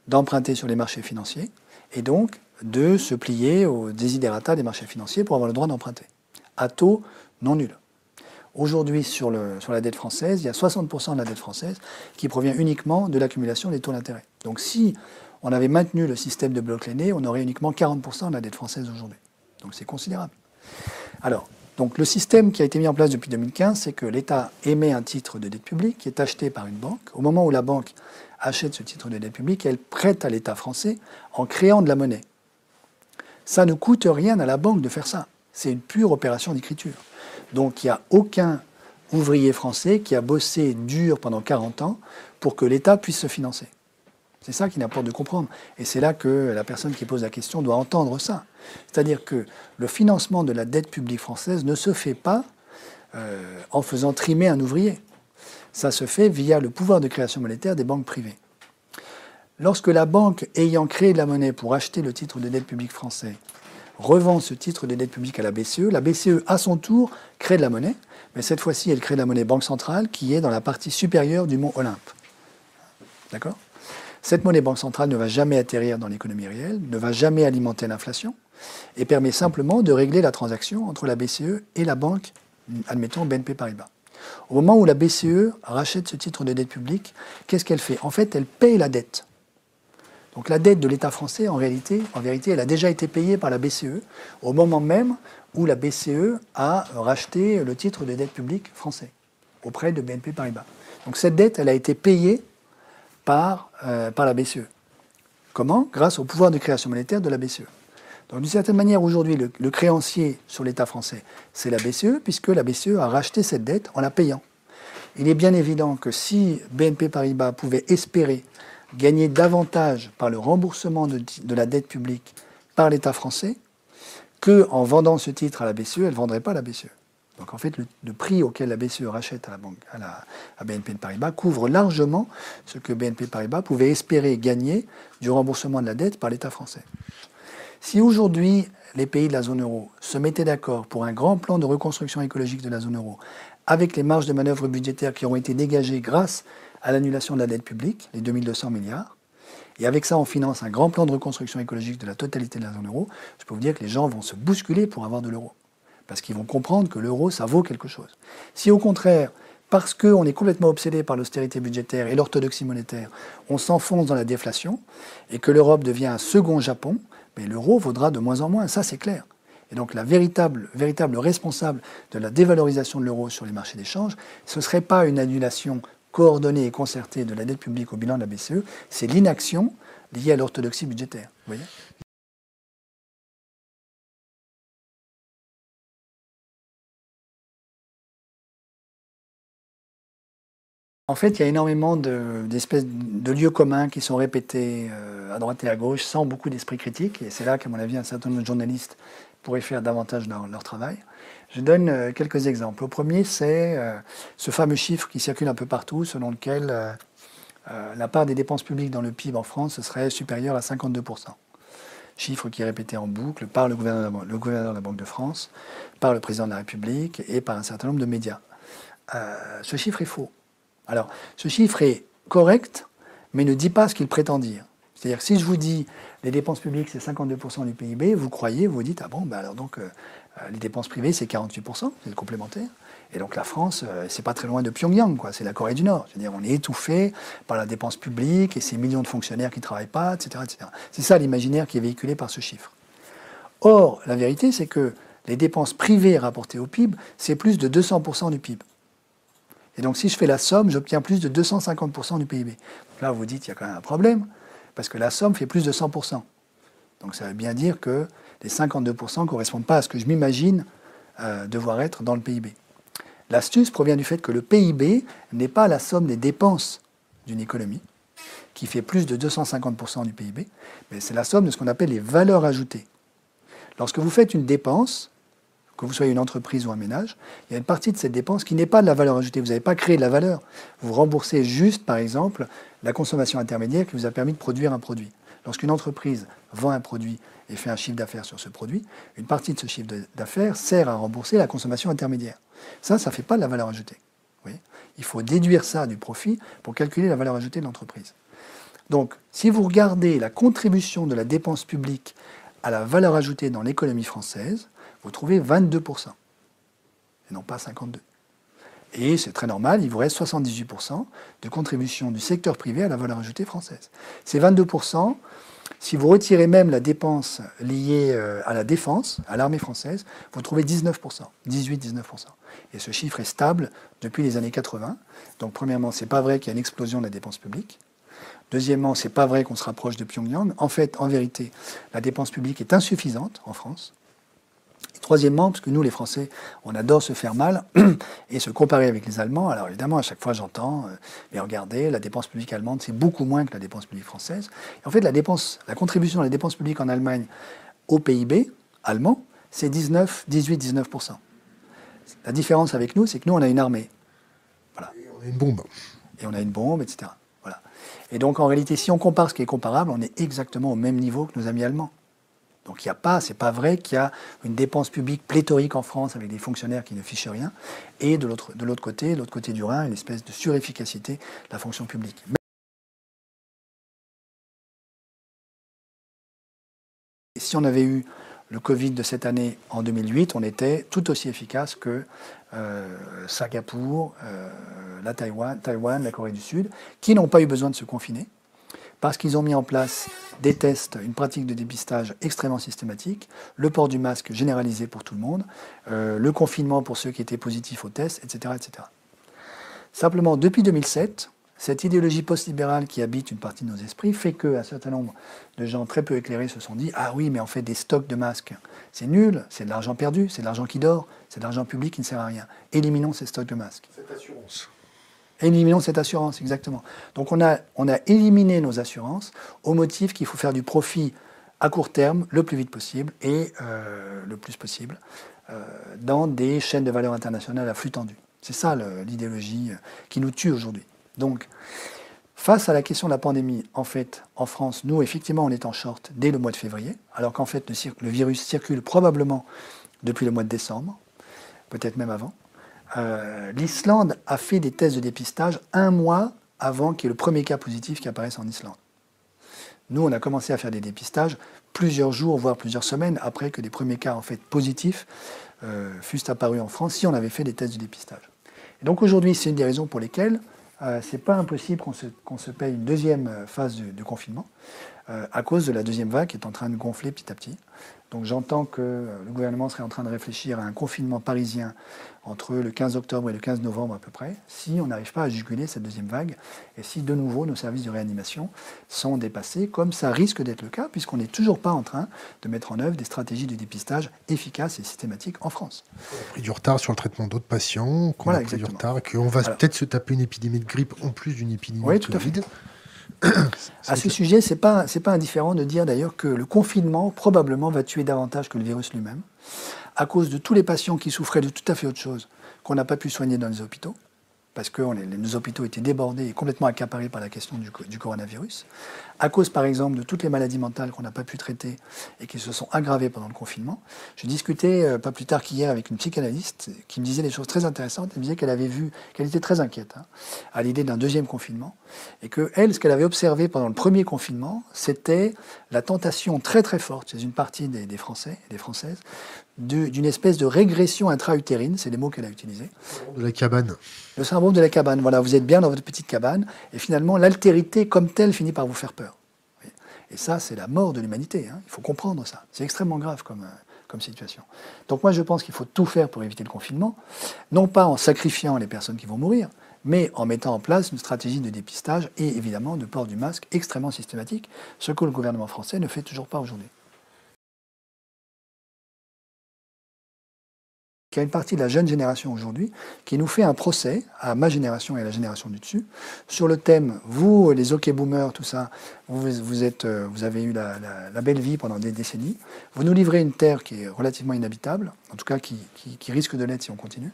d'emprunter sur les marchés financiers et donc de se plier aux desiderata des marchés financiers pour avoir le droit d'emprunter à taux non nul. Aujourd'hui, sur la dette française, il y a 60% de la dette française qui provient uniquement de l'accumulation des taux d'intérêt. Donc si on avait maintenu le système de Bloch-Lenné, on aurait uniquement 40% de la dette française aujourd'hui. Donc c'est considérable. Alors, donc le système qui a été mis en place depuis 2015, c'est que l'État émet un titre de dette publique qui est acheté par une banque. Au moment où la banque achète ce titre de dette publique, elle prête à l'État français en créant de la monnaie. Ça ne coûte rien à la banque de faire ça. C'est une pure opération d'écriture. Donc il n'y a aucun ouvrier français qui a bossé dur pendant 40 ans pour que l'État puisse se financer. C'est ça qu'il importe de comprendre. Et c'est là que la personne qui pose la question doit entendre ça. C'est-à-dire que le financement de la dette publique française ne se fait pas en faisant trimer un ouvrier. Ça se fait via le pouvoir de création monétaire des banques privées. Lorsque la banque, ayant créé de la monnaie pour acheter le titre de dette publique français, revend ce titre de dette publique à la BCE, à son tour, crée de la monnaie, mais cette fois-ci, elle crée de la monnaie banque centrale qui est dans la partie supérieure du mont Olympe. D'accord ? Cette monnaie banque centrale ne va jamais atterrir dans l'économie réelle, ne va jamais alimenter l'inflation, et permet simplement de régler la transaction entre la BCE et la banque, admettons BNP Paribas. Au moment où la BCE rachète ce titre de dette publique, qu'est-ce qu'elle fait? En fait, elle paye la dette. Donc la dette de l'État français, en vérité, elle a déjà été payée par la BCE au moment même où la BCE a racheté le titre de dette publique français auprès de BNP Paribas. Donc cette dette, elle a été payée par la BCE. Comment? Grâce au pouvoir de création monétaire de la BCE. Donc d'une certaine manière, aujourd'hui, le créancier sur l'État français, c'est la BCE, puisque la BCE a racheté cette dette en la payant. Il est bien évident que si BNP Paribas pouvait espérer gagner davantage par le remboursement de la dette publique par l'État français, qu'en vendant ce titre à la BCE, elle ne vendrait pas à la BCE. Donc en fait, le prix auquel la BCE rachète à BNP Paribas couvre largement ce que BNP Paribas pouvait espérer gagner du remboursement de la dette par l'État français. Si aujourd'hui, les pays de la zone euro se mettaient d'accord pour un grand plan de reconstruction écologique de la zone euro, avec les marges de manœuvre budgétaires qui auront été dégagées grâce à l'annulation de la dette publique, les 2200 milliards, et avec ça, on finance un grand plan de reconstruction écologique de la totalité de la zone euro, je peux vous dire que les gens vont se bousculer pour avoir de l'euro. Parce qu'ils vont comprendre que l'euro, ça vaut quelque chose. Si au contraire, parce qu'on est complètement obsédé par l'austérité budgétaire et l'orthodoxie monétaire, on s'enfonce dans la déflation, et que l'Europe devient un second Japon, mais l'euro vaudra de moins en moins, ça c'est clair. Et donc la véritable responsable de la dévalorisation de l'euro sur les marchés d'échange, ce ne serait pas une annulation coordonnée et concertée de la dette publique au bilan de la BCE, c'est l'inaction liée à l'orthodoxie budgétaire. Vous voyez ? En fait, il y a énormément d'espèces de lieux communs qui sont répétés à droite et à gauche sans beaucoup d'esprit critique. Et c'est là qu'à mon avis, un certain nombre de journalistes pourraient faire davantage leur travail. Je donne quelques exemples. Le premier, c'est ce fameux chiffre qui circule un peu partout, selon lequel la part des dépenses publiques dans le PIB en France serait supérieure à 52%. Chiffre qui est répété en boucle par le gouverneur de la Banque de France, par le président de la République et par un certain nombre de médias. Ce chiffre est faux. Alors, ce chiffre est correct, mais ne dit pas ce qu'il prétend dire. C'est-à-dire que si je vous dis les dépenses publiques, c'est 52% du PIB, vous croyez, vous dites, ah bon, ben alors donc les dépenses privées, c'est 48%, c'est le complémentaire. Et donc la France, c'est pas très loin de Pyongyang, quoi. C'est la Corée du Nord. C'est-à-dire on est étouffé par la dépense publique et ces millions de fonctionnaires qui ne travaillent pas, etc., etc. C'est ça l'imaginaire qui est véhiculé par ce chiffre. Or, la vérité, c'est que les dépenses privées rapportées au PIB, c'est plus de 200% du PIB. Et donc, si je fais la somme, j'obtiens plus de 250% du PIB. Donc là, vous dites, il y a quand même un problème, parce que la somme fait plus de 100%. Donc, ça veut bien dire que les 52% ne correspondent pas à ce que je m'imagine devoir être dans le PIB. L'astuce provient du fait que le PIB n'est pas la somme des dépenses d'une économie, qui fait plus de 250% du PIB, mais c'est la somme de ce qu'on appelle les valeurs ajoutées. Lorsque vous faites une dépense, que vous soyez une entreprise ou un ménage, il y a une partie de cette dépense qui n'est pas de la valeur ajoutée. Vous n'avez pas créé de la valeur. Vous remboursez juste, par exemple, la consommation intermédiaire qui vous a permis de produire un produit. Lorsqu'une entreprise vend un produit et fait un chiffre d'affaires sur ce produit, une partie de ce chiffre d'affaires sert à rembourser la consommation intermédiaire. Ça ne fait pas de la valeur ajoutée. Vous voyez ? Il faut déduire ça du profit pour calculer la valeur ajoutée de l'entreprise. Donc, si vous regardez la contribution de la dépense publique à la valeur ajoutée dans l'économie française, vous trouvez 22%, et non pas 52%. Et c'est très normal, il vous reste 78% de contribution du secteur privé à la valeur ajoutée française. Ces 22%, si vous retirez même la dépense liée à la défense, à l'armée française, vous trouvez 19%, 18-19%. Et ce chiffre est stable depuis les années 80. Donc premièrement, ce n'est pas vrai qu'il y a une explosion de la dépense publique. Deuxièmement, c'est pas vrai qu'on se rapproche de Pyongyang. En fait, en vérité, la dépense publique est insuffisante en France. Et troisièmement, parce que nous, les Français, on adore se faire mal et se comparer avec les Allemands. Alors évidemment, à chaque fois, j'entends, mais regardez, la dépense publique allemande, c'est beaucoup moins que la dépense publique française. Et en fait, la contribution à la dépense publique en Allemagne au PIB allemand, c'est 18-19%. La différence avec nous, c'est que nous, on a une armée. Voilà. Et on a une bombe. Et on a une bombe, etc. Voilà. Et donc, en réalité, si on compare ce qui est comparable, on est exactement au même niveau que nos amis allemands. Donc, c'est pas vrai qu'il y a une dépense publique pléthorique en France avec des fonctionnaires qui ne fichent rien. Et de l'autre côté du Rhin, une espèce de surefficacité de la fonction publique. Et si on avait eu le Covid de cette année en 2008, on était tout aussi efficace que Singapour, Taïwan, la Corée du Sud, qui n'ont pas eu besoin de se confiner, parce qu'ils ont mis en place des tests, une pratique de dépistage extrêmement systématique, le port du masque généralisé pour tout le monde, le confinement pour ceux qui étaient positifs aux tests, etc., etc. Simplement, depuis 2007, cette idéologie post-libérale qui habite une partie de nos esprits fait qu'un certain nombre de gens très peu éclairés se sont dit « Ah oui, mais en fait, des stocks de masques, c'est nul, c'est de l'argent perdu, c'est de l'argent qui dort, c'est de l'argent public qui ne sert à rien. Éliminons ces stocks de masques. » Cette assurance. Éliminons cette assurance, exactement. Donc on a éliminé nos assurances au motif qu'il faut faire du profit à court terme le plus vite possible et le plus possible dans des chaînes de valeur internationales à flux tendu. C'est ça l'idéologie qui nous tue aujourd'hui. Donc, face à la question de la pandémie, en fait, en France, nous, effectivement, on est en short dès le mois de février, alors qu'en fait, le virus circule probablement depuis le mois de décembre, peut-être même avant. L'Islande a fait des tests de dépistage un mois avant qu'il y ait le premier cas positif qui apparaisse en Islande. Nous, on a commencé à faire des dépistages plusieurs jours, voire plusieurs semaines après que les premiers cas en fait positifs fussent apparus en France, si on avait fait des tests de dépistage. Et donc aujourd'hui, c'est une des raisons pour lesquelles c'est pas impossible qu'on se paye une deuxième phase de confinement à cause de la deuxième vague qui est en train de gonfler petit à petit. Donc j'entends que le gouvernement serait en train de réfléchir à un confinement parisien entre le 15 octobre et le 15 novembre à peu près, si on n'arrive pas à juguler cette deuxième vague et si de nouveau nos services de réanimation sont dépassés, comme ça risque d'être le cas, puisqu'on n'est toujours pas en train de mettre en œuvre des stratégies de dépistage efficaces et systématiques en France. On a pris du retard sur le traitement d'autres patients, qu'on a pris du retard, qu'on va peut-être se taper une épidémie de grippe en plus d'une épidémie de Covid. Tout à fait. À ce sujet, c'est pas indifférent de dire d'ailleurs que le confinement probablement va tuer davantage que le virus lui-même, à cause de tous les patients qui souffraient de tout à fait autre chose, qu'on n'a pas pu soigner dans les hôpitaux, parce que nos hôpitaux étaient débordés et complètement accaparés par la question du coronavirus, à cause par exemple de toutes les maladies mentales qu'on n'a pas pu traiter et qui se sont aggravées pendant le confinement. Je discutais pas plus tard qu'hier avec une psychanalyste qui me disait des choses très intéressantes. Elle me disait qu'elle était très inquiète à l'idée d'un deuxième confinement et que elle, ce qu'elle avait observé pendant le premier confinement, c'était la tentation très très forte chez une partie des Français et des Françaises d'une espèce de régression intra-utérine, c'est les mots qu'elle a utilisés. De la cabane. Le syndrome de la cabane. Voilà, vous êtes bien dans votre petite cabane, et finalement, l'altérité comme telle finit par vous faire peur. Et ça, c'est la mort de l'humanité. Il faut comprendre ça. C'est extrêmement grave comme situation. Donc moi, je pense qu'il faut tout faire pour éviter le confinement, non pas en sacrifiant les personnes qui vont mourir, mais en mettant en place une stratégie de dépistage et évidemment de port du masque extrêmement systématique, ce que le gouvernement français ne fait toujours pas aujourd'hui. Il y a une partie de la jeune génération aujourd'hui qui nous fait un procès à ma génération et à la génération du dessus sur le thème, vous, les OK boomers, tout ça, vous avez eu la belle vie pendant des décennies, vous nous livrez une terre qui est relativement inhabitable, en tout cas qui risque de l'être si on continue,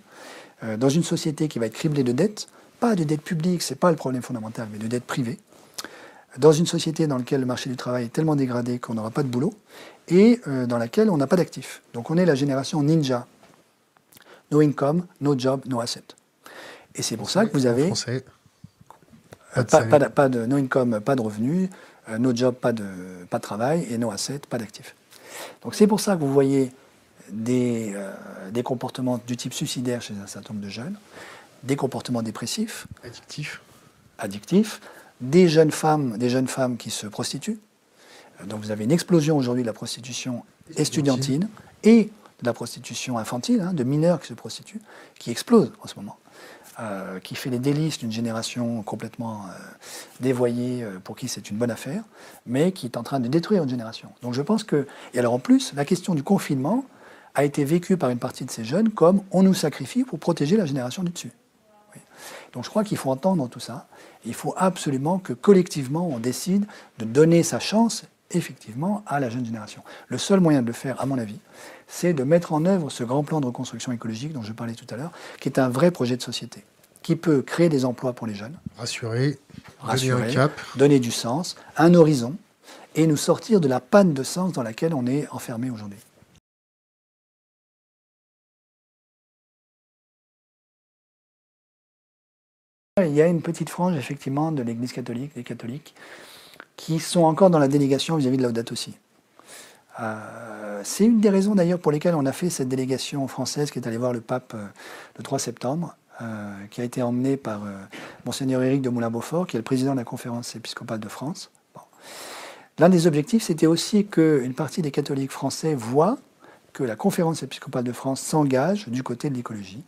dans une société qui va être criblée de dettes, pas de dettes publiques, c'est pas le problème fondamental, mais de dettes privées, dans une société dans laquelle le marché du travail est tellement dégradé qu'on n'aura pas de boulot, et dans laquelle on n'a pas d'actifs. Donc on est la génération ninja. No income, no job, no asset. Et c'est pour ça que vous avez pas de no income, pas de revenus, no job, pas de travail, et no asset, pas d'actifs. Donc c'est pour ça que vous voyez des comportements du type suicidaire chez un certain nombre de jeunes, des comportements dépressifs, addictifs, des jeunes femmes qui se prostituent. Donc vous avez une explosion aujourd'hui de la prostitution estudiantine et de la prostitution infantile, de mineurs qui se prostituent, qui explose en ce moment. qui fait les délices d'une génération complètement dévoyée, pour qui c'est une bonne affaire, mais qui est en train de détruire une génération. Donc je pense que... Et alors en plus, la question du confinement a été vécue par une partie de ces jeunes comme on nous sacrifie pour protéger la génération du dessus. Oui. Donc je crois qu'il faut entendre tout ça. Il faut absolument que collectivement on décide de donner sa chance effectivement à la jeune génération. Le seul moyen de le faire, à mon avis, c'est de mettre en œuvre ce grand plan de reconstruction écologique dont je parlais tout à l'heure, qui est un vrai projet de société, qui peut créer des emplois pour les jeunes, rassurer, donner un cap, donner du sens, un horizon, et nous sortir de la panne de sens dans laquelle on est enfermé aujourd'hui. Il y a une petite frange, effectivement, de l'Église catholique, des catholiques, qui sont encore dans la dénégation vis-à-vis de Laudato Si. C'est une des raisons d'ailleurs pour lesquelles on a fait cette délégation française qui est allée voir le pape le 3 septembre, qui a été emmenée par Monseigneur Éric de Moulin-Beaufort, qui est le président de la conférence épiscopale de France. Bon. L'un des objectifs, c'était aussi qu'une partie des catholiques français voient que la conférence épiscopale de France s'engage du côté de l'écologie,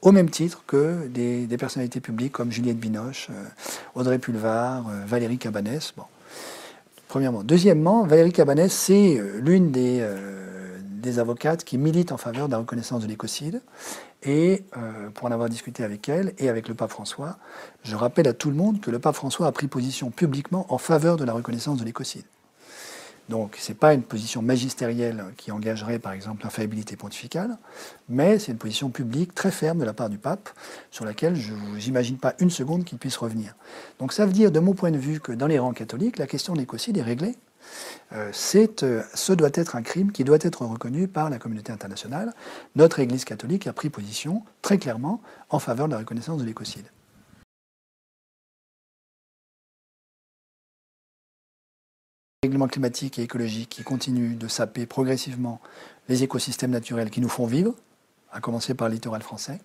au même titre que des personnalités publiques comme Juliette Binoche, Audrey Pulvar, Valérie Cabanès. Bon. Premièrement. Deuxièmement, Valérie Cabanès, c'est l'une des avocates qui milite en faveur de la reconnaissance de l'écocide. Et pour en avoir discuté avec elle et avec le pape François, je rappelle à tout le monde que le pape François a pris position publiquement en faveur de la reconnaissance de l'écocide. Donc, ce n'est pas une position magistérielle qui engagerait, par exemple, l'infaillibilité pontificale, mais c'est une position publique très ferme de la part du pape, sur laquelle je n'imagine pas une seconde qu'il puisse revenir. Donc, ça veut dire, de mon point de vue, que dans les rangs catholiques, la question de l'écocide est réglée. Ce doit être un crime qui doit être reconnu par la communauté internationale. Notre Église catholique a pris position très clairement en faveur de la reconnaissance de l'écocide. Le règlement climatique et écologique qui continue de saper progressivement les écosystèmes naturels qui nous font vivre, à commencer par le littoral français,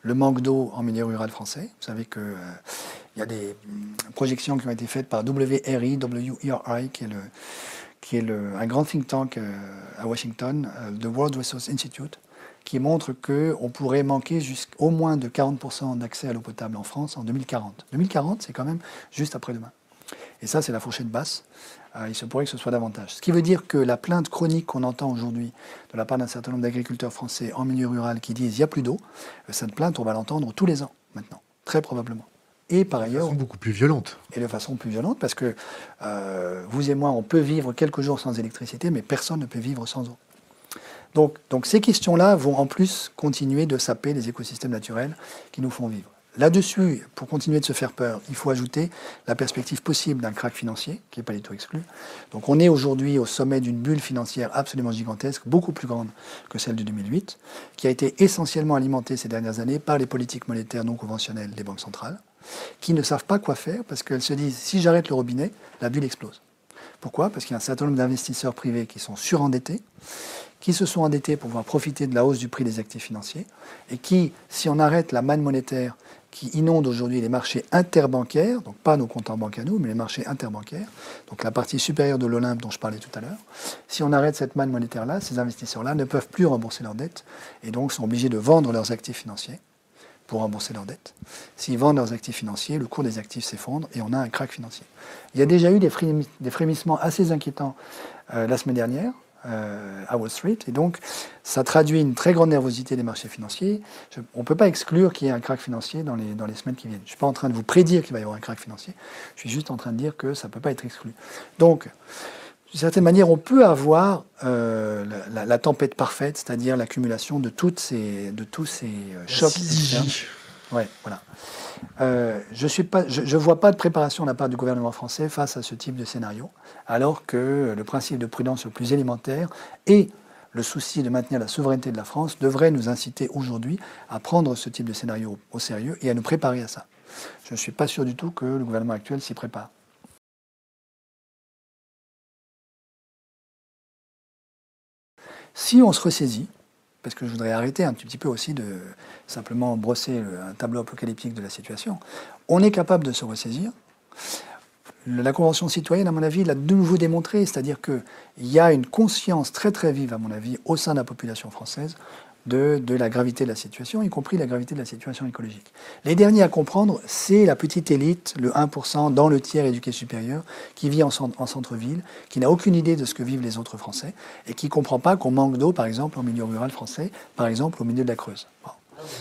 le manque d'eau en milieu rural français. Vous savez qu'il y a des projections qui ont été faites par WRI, qui est un grand think tank à Washington, the World Resource Institute, qui montre qu'on pourrait manquer au moins de 40% d'accès à l'eau potable en France en 2040. 2040, c'est quand même juste après-demain. Et ça, c'est la fourchette basse. Il se pourrait que ce soit davantage. Ce qui veut dire que la plainte chronique qu'on entend aujourd'hui de la part d'un certain nombre d'agriculteurs français en milieu rural qui disent « il n'y a plus d'eau », cette plainte, on va l'entendre tous les ans maintenant, très probablement. Et par ailleurs... De façon beaucoup plus violente. Et de façon plus violente, parce que vous et moi, on peut vivre quelques jours sans électricité, mais personne ne peut vivre sans eau. Donc ces questions-là vont en plus continuer de saper les écosystèmes naturels qui nous font vivre. Là-dessus, pour continuer de se faire peur, il faut ajouter la perspective possible d'un krach financier, qui n'est pas du tout exclu. Donc on est aujourd'hui au sommet d'une bulle financière absolument gigantesque, beaucoup plus grande que celle de 2008, qui a été essentiellement alimentée ces dernières années par les politiques monétaires non conventionnelles des banques centrales, qui ne savent pas quoi faire parce qu'elles se disent « si j'arrête le robinet, la bulle explose ». Pourquoi? Parce qu'il y a un certain nombre d'investisseurs privés qui sont surendettés, qui se sont endettés pour pouvoir profiter de la hausse du prix des actifs financiers, et qui, si on arrête la manne monétaire qui inonde aujourd'hui les marchés interbancaires, donc pas nos comptes en banque à nous, mais les marchés interbancaires, donc la partie supérieure de l'Olympe dont je parlais tout à l'heure, si on arrête cette manne monétaire-là, ces investisseurs-là ne peuvent plus rembourser leurs dettes, et donc sont obligés de vendre leurs actifs financiers pour rembourser leurs dettes. S'ils vendent leurs actifs financiers, le cours des actifs s'effondre et on a un krach financier. Il y a déjà eu des frémissements assez inquiétants la semaine dernière, à Wall Street, et donc ça traduit une très grande nervosité des marchés financiers. On ne peut pas exclure qu'il y ait un krach financier dans les semaines qui viennent. Je ne suis pas en train de vous prédire qu'il va y avoir un krach financier, je suis juste en train de dire que ça ne peut pas être exclu. Donc, d'une certaine manière, on peut avoir la tempête parfaite, c'est-à-dire l'accumulation de tous ces chocs externes. Ouais, voilà. Je ne vois pas de préparation de la part du gouvernement français face à ce type de scénario, alors que le principe de prudence le plus élémentaire et le souci de maintenir la souveraineté de la France devraient nous inciter aujourd'hui à prendre ce type de scénario au sérieux et à nous préparer à ça. Je ne suis pas sûr du tout que le gouvernement actuel s'y prépare. Si on se ressaisit, parce que je voudrais arrêter un petit peu aussi de simplement brosser un tableau apocalyptique de la situation, on est capable de se ressaisir. La Convention citoyenne, à mon avis, l'a de nouveau démontré, c'est-à-dire qu'il y a une conscience très très vive, à mon avis, au sein de la population française, de la gravité de la situation, y compris la gravité de la situation écologique. Les derniers à comprendre, c'est la petite élite, le 1% dans le tiers éduqué supérieur, qui vit en centre-ville, qui n'a aucune idée de ce que vivent les autres Français, et qui ne comprend pas qu'on manque d'eau, par exemple, en milieu rural français, par exemple, au milieu de la Creuse. Bon.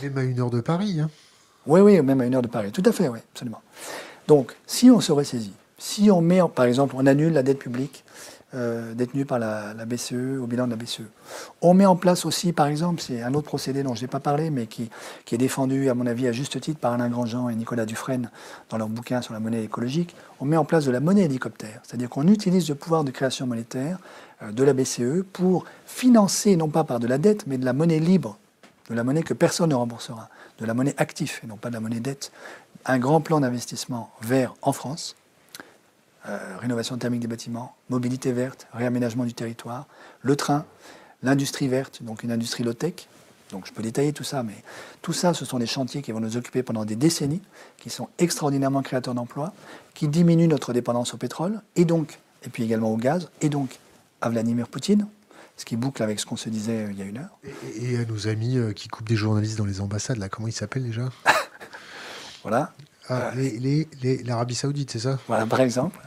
Même à 1 heure de Paris. Hein. Oui, même à 1 heure de Paris. Tout à fait, oui, absolument. Donc, si on se ressaisit, si on met, par exemple, on annule la dette publique détenue par la BCE, au bilan de la BCE. On met en place aussi, par exemple, c'est un autre procédé dont je n'ai pas parlé, mais qui est défendu, à mon avis, à juste titre par Alain Grandjean et Nicolas Dufresne dans leur bouquin sur la monnaie écologique. On met en place de la monnaie hélicoptère, c'est-à-dire qu'on utilise le pouvoir de création monétaire de la BCE pour financer, non pas par de la dette, mais de la monnaie libre, de la monnaie que personne ne remboursera, de la monnaie active et non pas de la monnaie dette, un grand plan d'investissement vert en France, rénovation thermique des bâtiments, mobilité verte, réaménagement du territoire, le train, l'industrie verte, donc une industrie low-tech. Donc je peux détailler tout ça, mais tout ça, ce sont des chantiers qui vont nous occuper pendant des décennies, qui sont extraordinairement créateurs d'emplois, qui diminuent notre dépendance au pétrole, et puis également au gaz, et donc à Vladimir Poutine, ce qui boucle avec ce qu'on se disait il y a 1 heure. Et à nos amis qui coupent des journalistes dans les ambassades, là, comment ils s'appellent déjà? Voilà. L'Arabie Saoudite, c'est ça? Voilà, par exemple.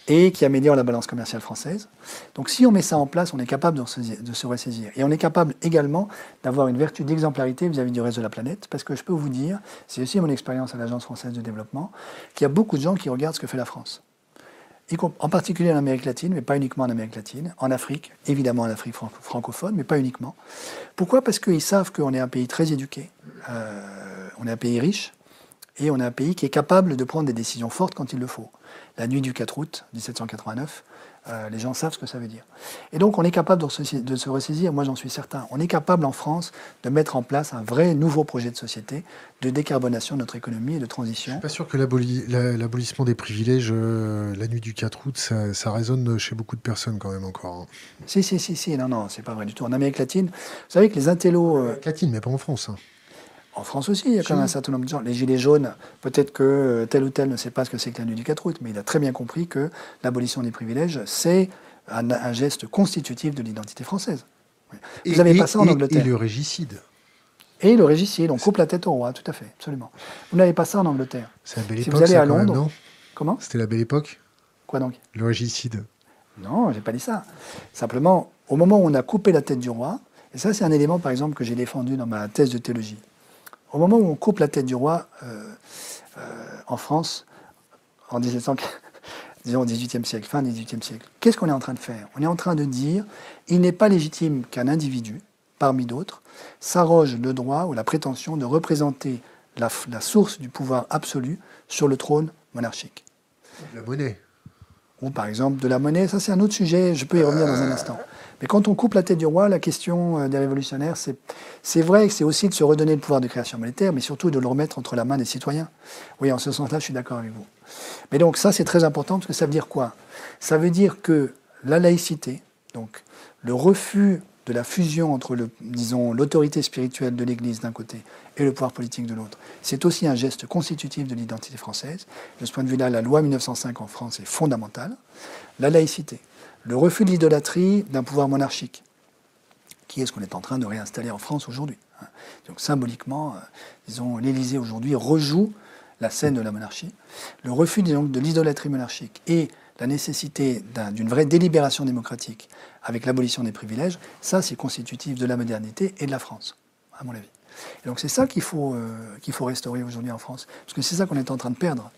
Et qui améliore la balance commerciale française. Donc si on met ça en place, on est capable de se ressaisir. Et on est capable également d'avoir une vertu d'exemplarité vis-à-vis du reste de la planète, parce que je peux vous dire, c'est aussi mon expérience à l'Agence française de développement, qu'il y a beaucoup de gens qui regardent ce que fait la France. En particulier en Amérique latine, mais pas uniquement en Amérique latine, en Afrique, évidemment en Afrique francophone, mais pas uniquement. Pourquoi? Parce qu'ils savent qu'on est un pays très éduqué, on est un pays riche, et on est un pays qui est capable de prendre des décisions fortes quand il le faut. La nuit du 4 août 1789, les gens savent ce que ça veut dire. Et donc on est capable de se ressaisir, moi j'en suis certain. On est capable en France de mettre en place un vrai nouveau projet de société, de décarbonation de notre économie et de transition. Je ne suis pas sûr que l'abolissement des privilèges, la nuit du 4 août, ça résonne chez beaucoup de personnes quand même encore. Hein. Si, non, c'est pas vrai du tout. En Amérique latine, vous savez que les intellos... Amérique latine, mais pas en France. Hein. En France aussi, il y a quand même un certain nombre de gens. Les Gilets jaunes, peut-être que tel ou tel ne sait pas ce que c'est que la nuit du 4 août, mais il a très bien compris que l'abolition des privilèges, c'est un geste constitutif de l'identité française. Vous n'avez pas ça en Angleterre. Et le régicide. Et le régicide, on coupe la tête au roi, tout à fait, absolument. Vous n'avez pas ça en Angleterre. C'est la belle époque. Si vous allez ça, à Londres... même, non Comment? C'était la belle époque. Quoi donc? Le régicide. Non, j'ai pas dit ça. Simplement, au moment où on a coupé la tête du roi, et ça c'est un élément par exemple que j'ai défendu dans ma thèse de théologie, au moment où on coupe la tête du roi en France, en 18e siècle, fin 18e siècle, qu'est-ce qu'on est en train de faire? On est en train de dire il n'est pas légitime qu'un individu, parmi d'autres, s'arroge le droit ou la prétention de représenter la source du pouvoir absolu sur le trône monarchique. La monnaie. Ou par exemple de la monnaie, ça c'est un autre sujet, je peux y revenir dans un instant. Mais quand on coupe la tête du roi, la question des révolutionnaires, c'est vrai que c'est aussi de se redonner le pouvoir de création monétaire, mais surtout de le remettre entre la main des citoyens. Oui, en ce sens-là, je suis d'accord avec vous. Mais donc ça, c'est très important, parce que ça veut dire quoi? Ça veut dire que la laïcité, donc le refus de la fusion entre, l'autorité spirituelle de l'Église d'un côté et le pouvoir politique de l'autre, c'est aussi un geste constitutif de l'identité française. De ce point de vue-là, la loi 1905 en France est fondamentale. La laïcité, le refus de l'idolâtrie d'un pouvoir monarchique, qui est ce qu'on est en train de réinstaller en France aujourd'hui. Donc symboliquement, l'Élysée aujourd'hui rejoue la scène de la monarchie. Le refus de l'idolâtrie monarchique et la nécessité d'une vraie délibération démocratique avec l'abolition des privilèges, ça c'est constitutif de la modernité et de la France, à mon avis. Et donc c'est ça qu'il faut restaurer aujourd'hui en France, parce que c'est ça qu'on est en train de perdre.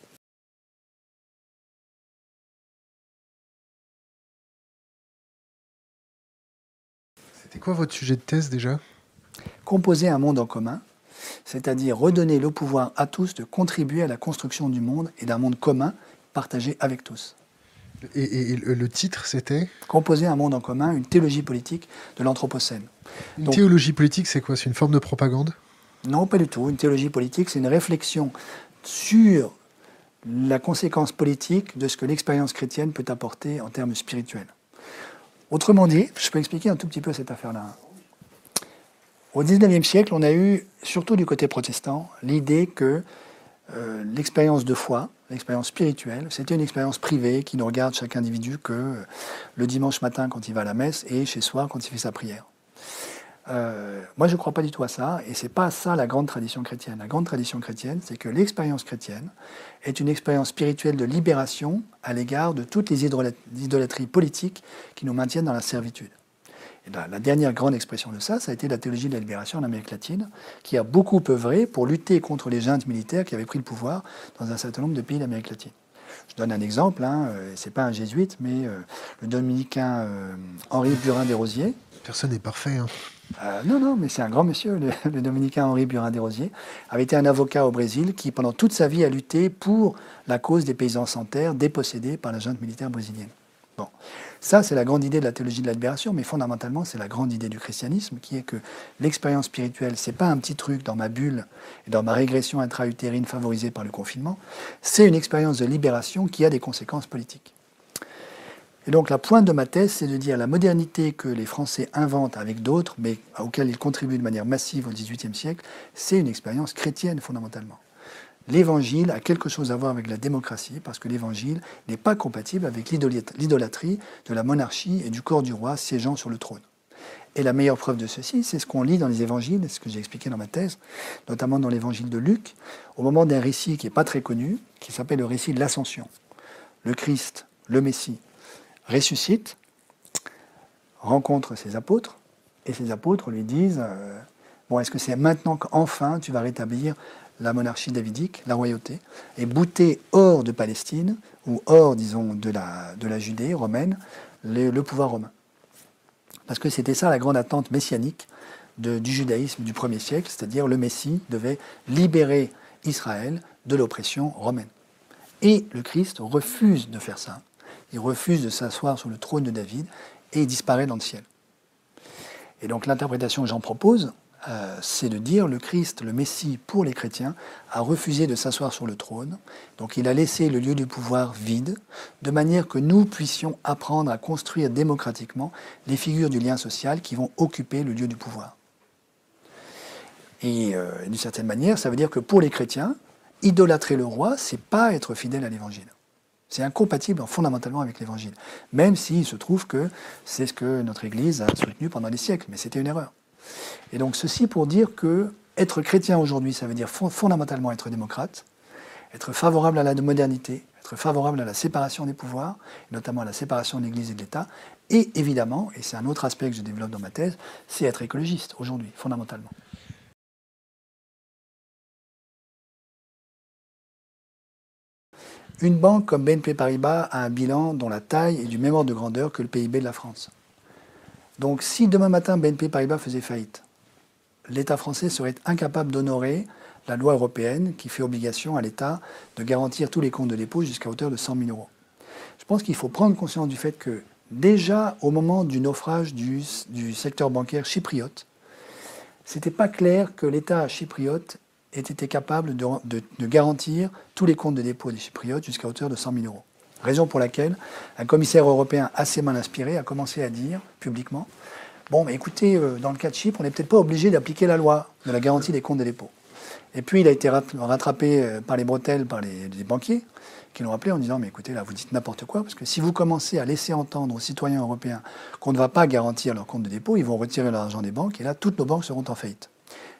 C'était quoi votre sujet de thèse déjà? Composer un monde en commun, c'est-à-dire redonner le pouvoir à tous de contribuer à la construction du monde et d'un monde commun partagé avec tous. Et le titre, c'était? Composer un monde en commun, une théologie politique de l'Anthropocène. Une théologie politique, c'est quoi? C'est une forme de propagande? Non, pas du tout. Une théologie politique, c'est une réflexion sur la conséquence politique de ce que l'expérience chrétienne peut apporter en termes spirituels. Autrement dit, je peux expliquer un tout petit peu cette affaire-là. Au XIXe siècle, on a eu, surtout du côté protestant, l'idée que l'expérience de foi, l'expérience spirituelle, c'était une expérience privée qui ne regarde chaque individu que le dimanche matin quand il va à la messe et chez soi quand il fait sa prière. Moi, je ne crois pas du tout à ça, et ce n'est pas ça la grande tradition chrétienne. La grande tradition chrétienne, c'est que l'expérience chrétienne est une expérience spirituelle de libération à l'égard de toutes les idolâtries politiques qui nous maintiennent dans la servitude. Et la dernière grande expression de ça, ça a été la théologie de la libération en Amérique latine, qui a beaucoup œuvré pour lutter contre les juntes militaires qui avaient pris le pouvoir dans un certain nombre de pays d'Amérique latine. Je donne un exemple, ce n'est pas un jésuite, mais le dominicain Henri Burin-Desrosiers. Personne n'est parfait. Hein. Non, mais c'est un grand monsieur, le dominicain Henri Burin-Desrosiers, avait été un avocat au Brésil qui, pendant toute sa vie, a lutté pour la cause des paysans sans terre dépossédés par la junte militaire brésilienne. Bon, ça, c'est la grande idée de la théologie de la libération, mais fondamentalement, c'est la grande idée du christianisme, qui est que l'expérience spirituelle, c'est pas un petit truc dans ma bulle et dans ma régression intra-utérine favorisée par le confinement, c'est une expérience de libération qui a des conséquences politiques. Et donc la pointe de ma thèse, c'est de dire la modernité que les Français inventent avec d'autres, mais auxquelles ils contribuent de manière massive au XVIIIe siècle, c'est une expérience chrétienne fondamentalement. L'évangile a quelque chose à voir avec la démocratie, parce que l'évangile n'est pas compatible avec l'idolâtrie de la monarchie et du corps du roi siégeant sur le trône. Et la meilleure preuve de ceci, c'est ce qu'on lit dans les évangiles, ce que j'ai expliqué dans ma thèse, notamment dans l'évangile de Luc, au moment d'un récit qui n'est pas très connu, qui s'appelle le récit de l'Ascension. Le Christ, le Messie, ressuscite, rencontre ses apôtres, et ses apôtres lui disent bon, est-ce que c'est maintenant qu'enfin tu vas rétablir la monarchie davidique, la royauté, et bouter hors de Palestine, ou hors, disons, de la Judée romaine, le pouvoir romain. Parce que c'était ça la grande attente messianique du judaïsme du 1er siècle, c'est-à-dire le Messie devait libérer Israël de l'oppression romaine. Et le Christ refuse de faire ça. Il refuse de s'asseoir sur le trône de David et il disparaît dans le ciel. Et donc l'interprétation que j'en propose, c'est de dire le Christ, le Messie pour les chrétiens, a refusé de s'asseoir sur le trône. Donc il a laissé le lieu du pouvoir vide, de manière que nous puissions apprendre à construire démocratiquement les figures du lien social qui vont occuper le lieu du pouvoir. Et d'une certaine manière, ça veut dire que pour les chrétiens, idolâtrer le roi, c'est pas être fidèle à l'évangile. C'est incompatible fondamentalement avec l'Évangile, même s'il se trouve que c'est ce que notre Église a soutenu pendant des siècles, mais c'était une erreur. Et donc ceci pour dire que être chrétien aujourd'hui, ça veut dire fondamentalement être démocrate, être favorable à la modernité, être favorable à la séparation des pouvoirs, notamment à la séparation de l'Église et de l'État, et évidemment, et c'est un autre aspect que je développe dans ma thèse, c'est être écologiste aujourd'hui, fondamentalement. Une banque comme BNP Paribas a un bilan dont la taille est du même ordre de grandeur que le PIB de la France. Donc si demain matin BNP Paribas faisait faillite, l'État français serait incapable d'honorer la loi européenne qui fait obligation à l'État de garantir tous les comptes de dépôt jusqu'à hauteur de 100 000 euros. Je pense qu'il faut prendre conscience du fait que déjà au moment du naufrage du secteur bancaire chypriote, c'était pas clair que l'État chypriote ait été capable de garantir tous les comptes de dépôt des Chypriotes jusqu'à hauteur de 100 000 euros. Raison pour laquelle un commissaire européen assez mal inspiré a commencé à dire publiquement « Bon, mais écoutez, dans le cas de Chypre, on n'est peut-être pas obligé d'appliquer la loi de la garantie des comptes de dépôt. » Et puis il a été rattrapé par les bretelles par les banquiers qui l'ont appelé en disant « Mais écoutez, là, vous dites n'importe quoi, parce que si vous commencez à laisser entendre aux citoyens européens qu'on ne va pas garantir leurs comptes de dépôt, ils vont retirer leur argent des banques, et là, toutes nos banques seront en faillite. »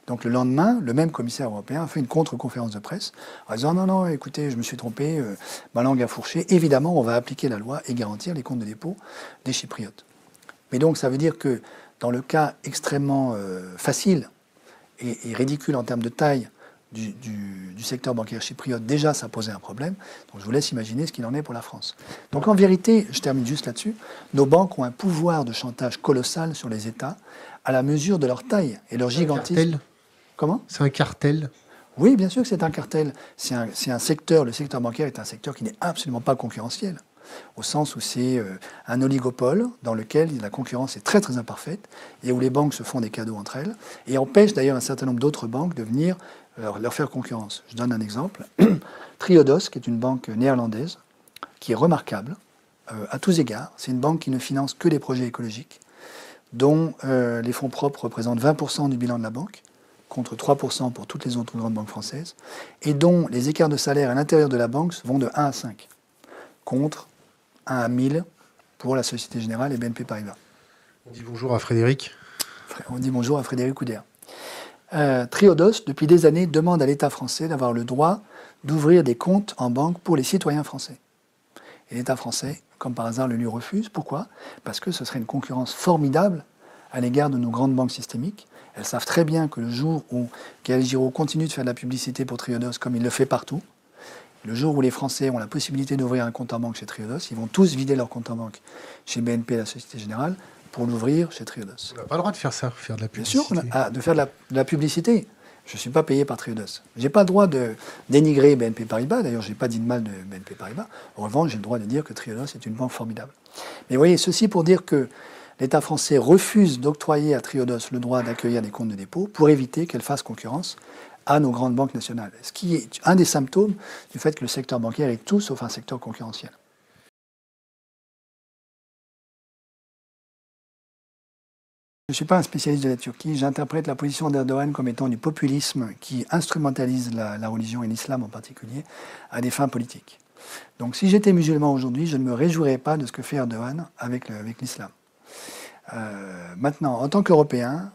Donc le lendemain, le même commissaire européen a fait une contre-conférence de presse en disant « Non, écoutez, je me suis trompé, ma langue a fourché. Évidemment, on va appliquer la loi et garantir les comptes de dépôt des Chypriotes. » Mais donc ça veut dire que dans le cas extrêmement facile et ridicule en termes de taille du secteur bancaire chypriote, déjà ça posait un problème. Donc je vous laisse imaginer ce qu'il en est pour la France. Donc en vérité, je termine juste là-dessus, nos banques ont un pouvoir de chantage colossal sur les États à la mesure de leur taille et leur gigantisme. Comment ? C'est un cartel. Oui, bien sûr que c'est un cartel. C'est un secteur, le secteur bancaire est un secteur qui n'est absolument pas concurrentiel, au sens où c'est un oligopole dans lequel la concurrence est très très imparfaite et où les banques se font des cadeaux entre elles et empêchent d'ailleurs un certain nombre d'autres banques de venir leur faire concurrence. Je donne un exemple. Triodos, qui est une banque néerlandaise, qui est remarquable à tous égards. C'est une banque qui ne finance que des projets écologiques, dont les fonds propres représentent 20% du bilan de la banque, contre 3% pour toutes les autres grandes banques françaises, et dont les écarts de salaire à l'intérieur de la banque vont de 1 à 5, contre 1 à 1000 pour la Société Générale et BNP Paribas. On dit bonjour à Frédéric. on dit bonjour à Frédéric Oudéa. Triodos, depuis des années, demande à l'État français d'avoir le droit d'ouvrir des comptes en banque pour les citoyens français. Et l'État français, comme par hasard, le lui refuse. Pourquoi? Parce que ce serait une concurrence formidable à l'égard de nos grandes banques systémiques. Elles savent très bien que le jour où Gaël Giraud continue de faire de la publicité pour Triodos, comme il le fait partout, le jour où les Français ont la possibilité d'ouvrir un compte en banque chez Triodos, ils vont tous vider leur compte en banque chez BNP, la Société Générale, pour l'ouvrir chez Triodos. On n'a pas le droit de faire ça, faire de la publicité. Bien sûr, de faire de la publicité. Je ne suis pas payé par Triodos. Je n'ai pas le droit de dénigrer BNP Paribas. D'ailleurs, je n'ai pas dit de mal de BNP Paribas. En revanche, j'ai le droit de dire que Triodos est une banque formidable. Mais vous voyez, ceci pour dire que l'État français refuse d'octroyer à Triodos le droit d'accueillir des comptes de dépôt pour éviter qu'elle fasse concurrence à nos grandes banques nationales. Ce qui est un des symptômes du fait que le secteur bancaire est tout sauf un secteur concurrentiel. Je ne suis pas un spécialiste de la Turquie. J'interprète la position d'Erdogan comme étant du populisme qui instrumentalise la religion et l'islam en particulier à des fins politiques. Donc si j'étais musulman aujourd'hui, je ne me réjouirais pas de ce que fait Erdogan avec l'islam. Maintenant, en tant qu'Européen,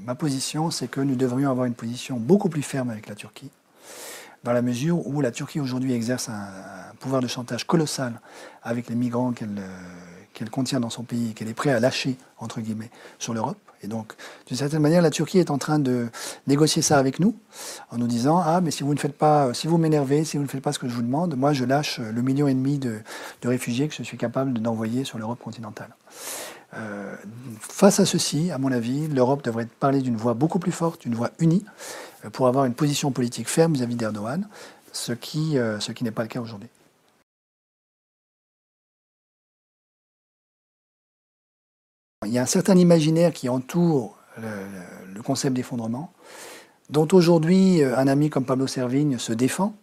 ma position, c'est que nous devrions avoir une position beaucoup plus ferme avec la Turquie, dans la mesure où la Turquie aujourd'hui exerce un pouvoir de chantage colossal avec les migrants qu'elle contient dans son pays et qu'elle est prête à lâcher, entre guillemets, sur l'Europe. Et donc, d'une certaine manière, la Turquie est en train de négocier ça avec nous, en nous disant « Ah, mais si vous ne faites pas, si vous m'énervez, si vous ne faites pas ce que je vous demande, moi je lâche le 1,5 million de réfugiés que je suis capable d'envoyer sur l'Europe continentale. » Face à ceci, à mon avis, l'Europe devrait parler d'une voix beaucoup plus forte, d'une voix unie, pour avoir une position politique ferme vis-à-vis d'Erdogan, ce qui n'est pas le cas aujourd'hui. Il y a un certain imaginaire qui entoure le concept d'effondrement, dont aujourd'hui un ami comme Pablo Servigne se défend,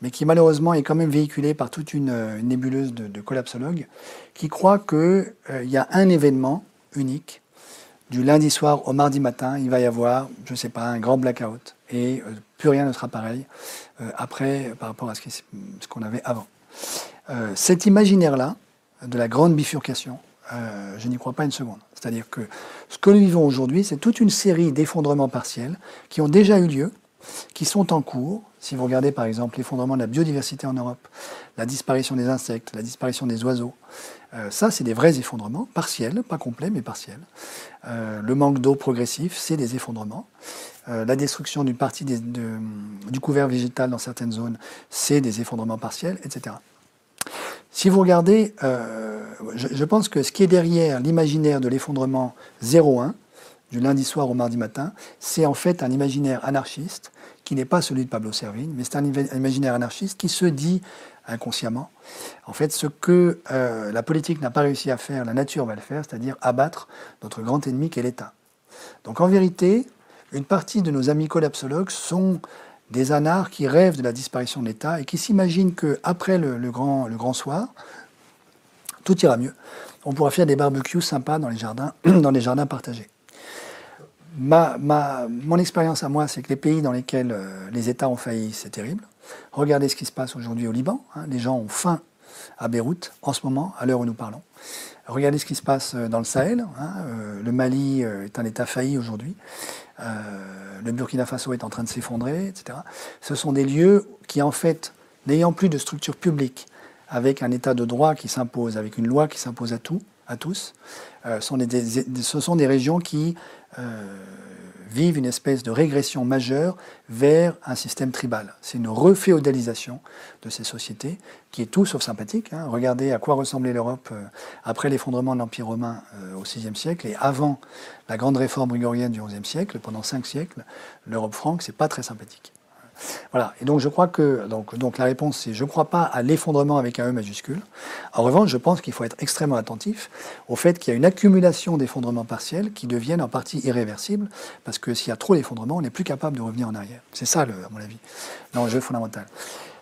mais qui malheureusement est quand même véhiculé par toute une nébuleuse de collapsologues qui croient qu'il y a un événement unique. Du lundi soir au mardi matin, il va y avoir, je ne sais pas, un grand blackout et plus rien ne sera pareil après par rapport à ce qu'on avait avant. Cet imaginaire-là, de la grande bifurcation, je n'y crois pas une seconde. C'est-à-dire que ce que nous vivons aujourd'hui, c'est toute une série d'effondrements partiels qui ont déjà eu lieu, qui sont en cours. Si vous regardez par exemple l'effondrement de la biodiversité en Europe, la disparition des insectes, la disparition des oiseaux, ça c'est des vrais effondrements, partiels, pas complets mais partiels. Le manque d'eau progressif, c'est des effondrements. La destruction d'une partie du couvert végétal dans certaines zones, c'est des effondrements partiels, etc. Si vous regardez, je pense que ce qui est derrière l'imaginaire de l'effondrement 0,1, du lundi soir au mardi matin, c'est en fait un imaginaire anarchiste qui n'est pas celui de Pablo Servigne, mais c'est un imaginaire anarchiste qui se dit inconsciemment, en fait, ce que la politique n'a pas réussi à faire, la nature va le faire, c'est-à-dire abattre notre grand ennemi qu'est l'État. Donc en vérité, une partie de nos amis collapsologues sont des anards qui rêvent de la disparition de l'État et qui s'imaginent qu'après le grand soir, tout ira mieux. On pourra faire des barbecues sympas dans les jardins partagés. Mon expérience à moi, c'est que les pays dans lesquels les États ont failli, c'est terrible. Regardez ce qui se passe aujourd'hui au Liban. Les gens ont faim à Beyrouth, en ce moment, à l'heure où nous parlons. Regardez ce qui se passe dans le Sahel. Le Mali est un État failli aujourd'hui. Le Burkina Faso est en train de s'effondrer, etc. Ce sont des lieux qui, en fait, n'ayant plus de structure publique, avec un État de droit qui s'impose, avec une loi qui s'impose à tous, ce sont des régions qui vivent une espèce de régression majeure vers un système tribal. C'est une reféodalisation de ces sociétés qui est tout sauf sympathique. Regardez à quoi ressemblait l'Europe après l'effondrement de l'Empire romain au VIe siècle et avant la grande réforme grégorienne du XIe siècle, pendant 5 siècles, l'Europe franque, c'est pas très sympathique. Voilà, et donc je crois que donc la réponse c'est je ne crois pas à l'effondrement avec un E majuscule. En revanche, je pense qu'il faut être extrêmement attentif au fait qu'il y a une accumulation d'effondrements partiels qui deviennent en partie irréversibles, parce que s'il y a trop d'effondrements, on n'est plus capable de revenir en arrière. C'est ça, à mon avis, l'enjeu fondamental.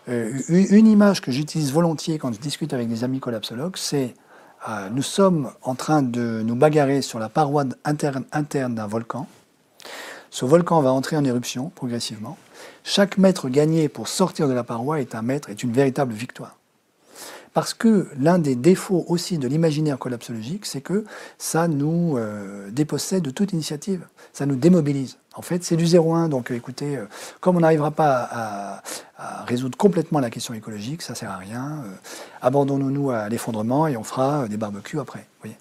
Une image que j'utilise volontiers quand je discute avec des amis collapsologues, c'est nous sommes en train de nous bagarrer sur la paroi interne d'un volcan. Ce volcan va entrer en éruption progressivement. Chaque mètre gagné pour sortir de la paroi est une véritable victoire. Parce que l'un des défauts aussi de l'imaginaire collapsologique, c'est que ça nous dépossède de toute initiative, ça nous démobilise. En fait, c'est du 0-1, donc écoutez, comme on n'arrivera pas à résoudre complètement la question écologique, ça ne sert à rien, abandonnons-nous à l'effondrement et on fera des barbecues après. Vous voyez.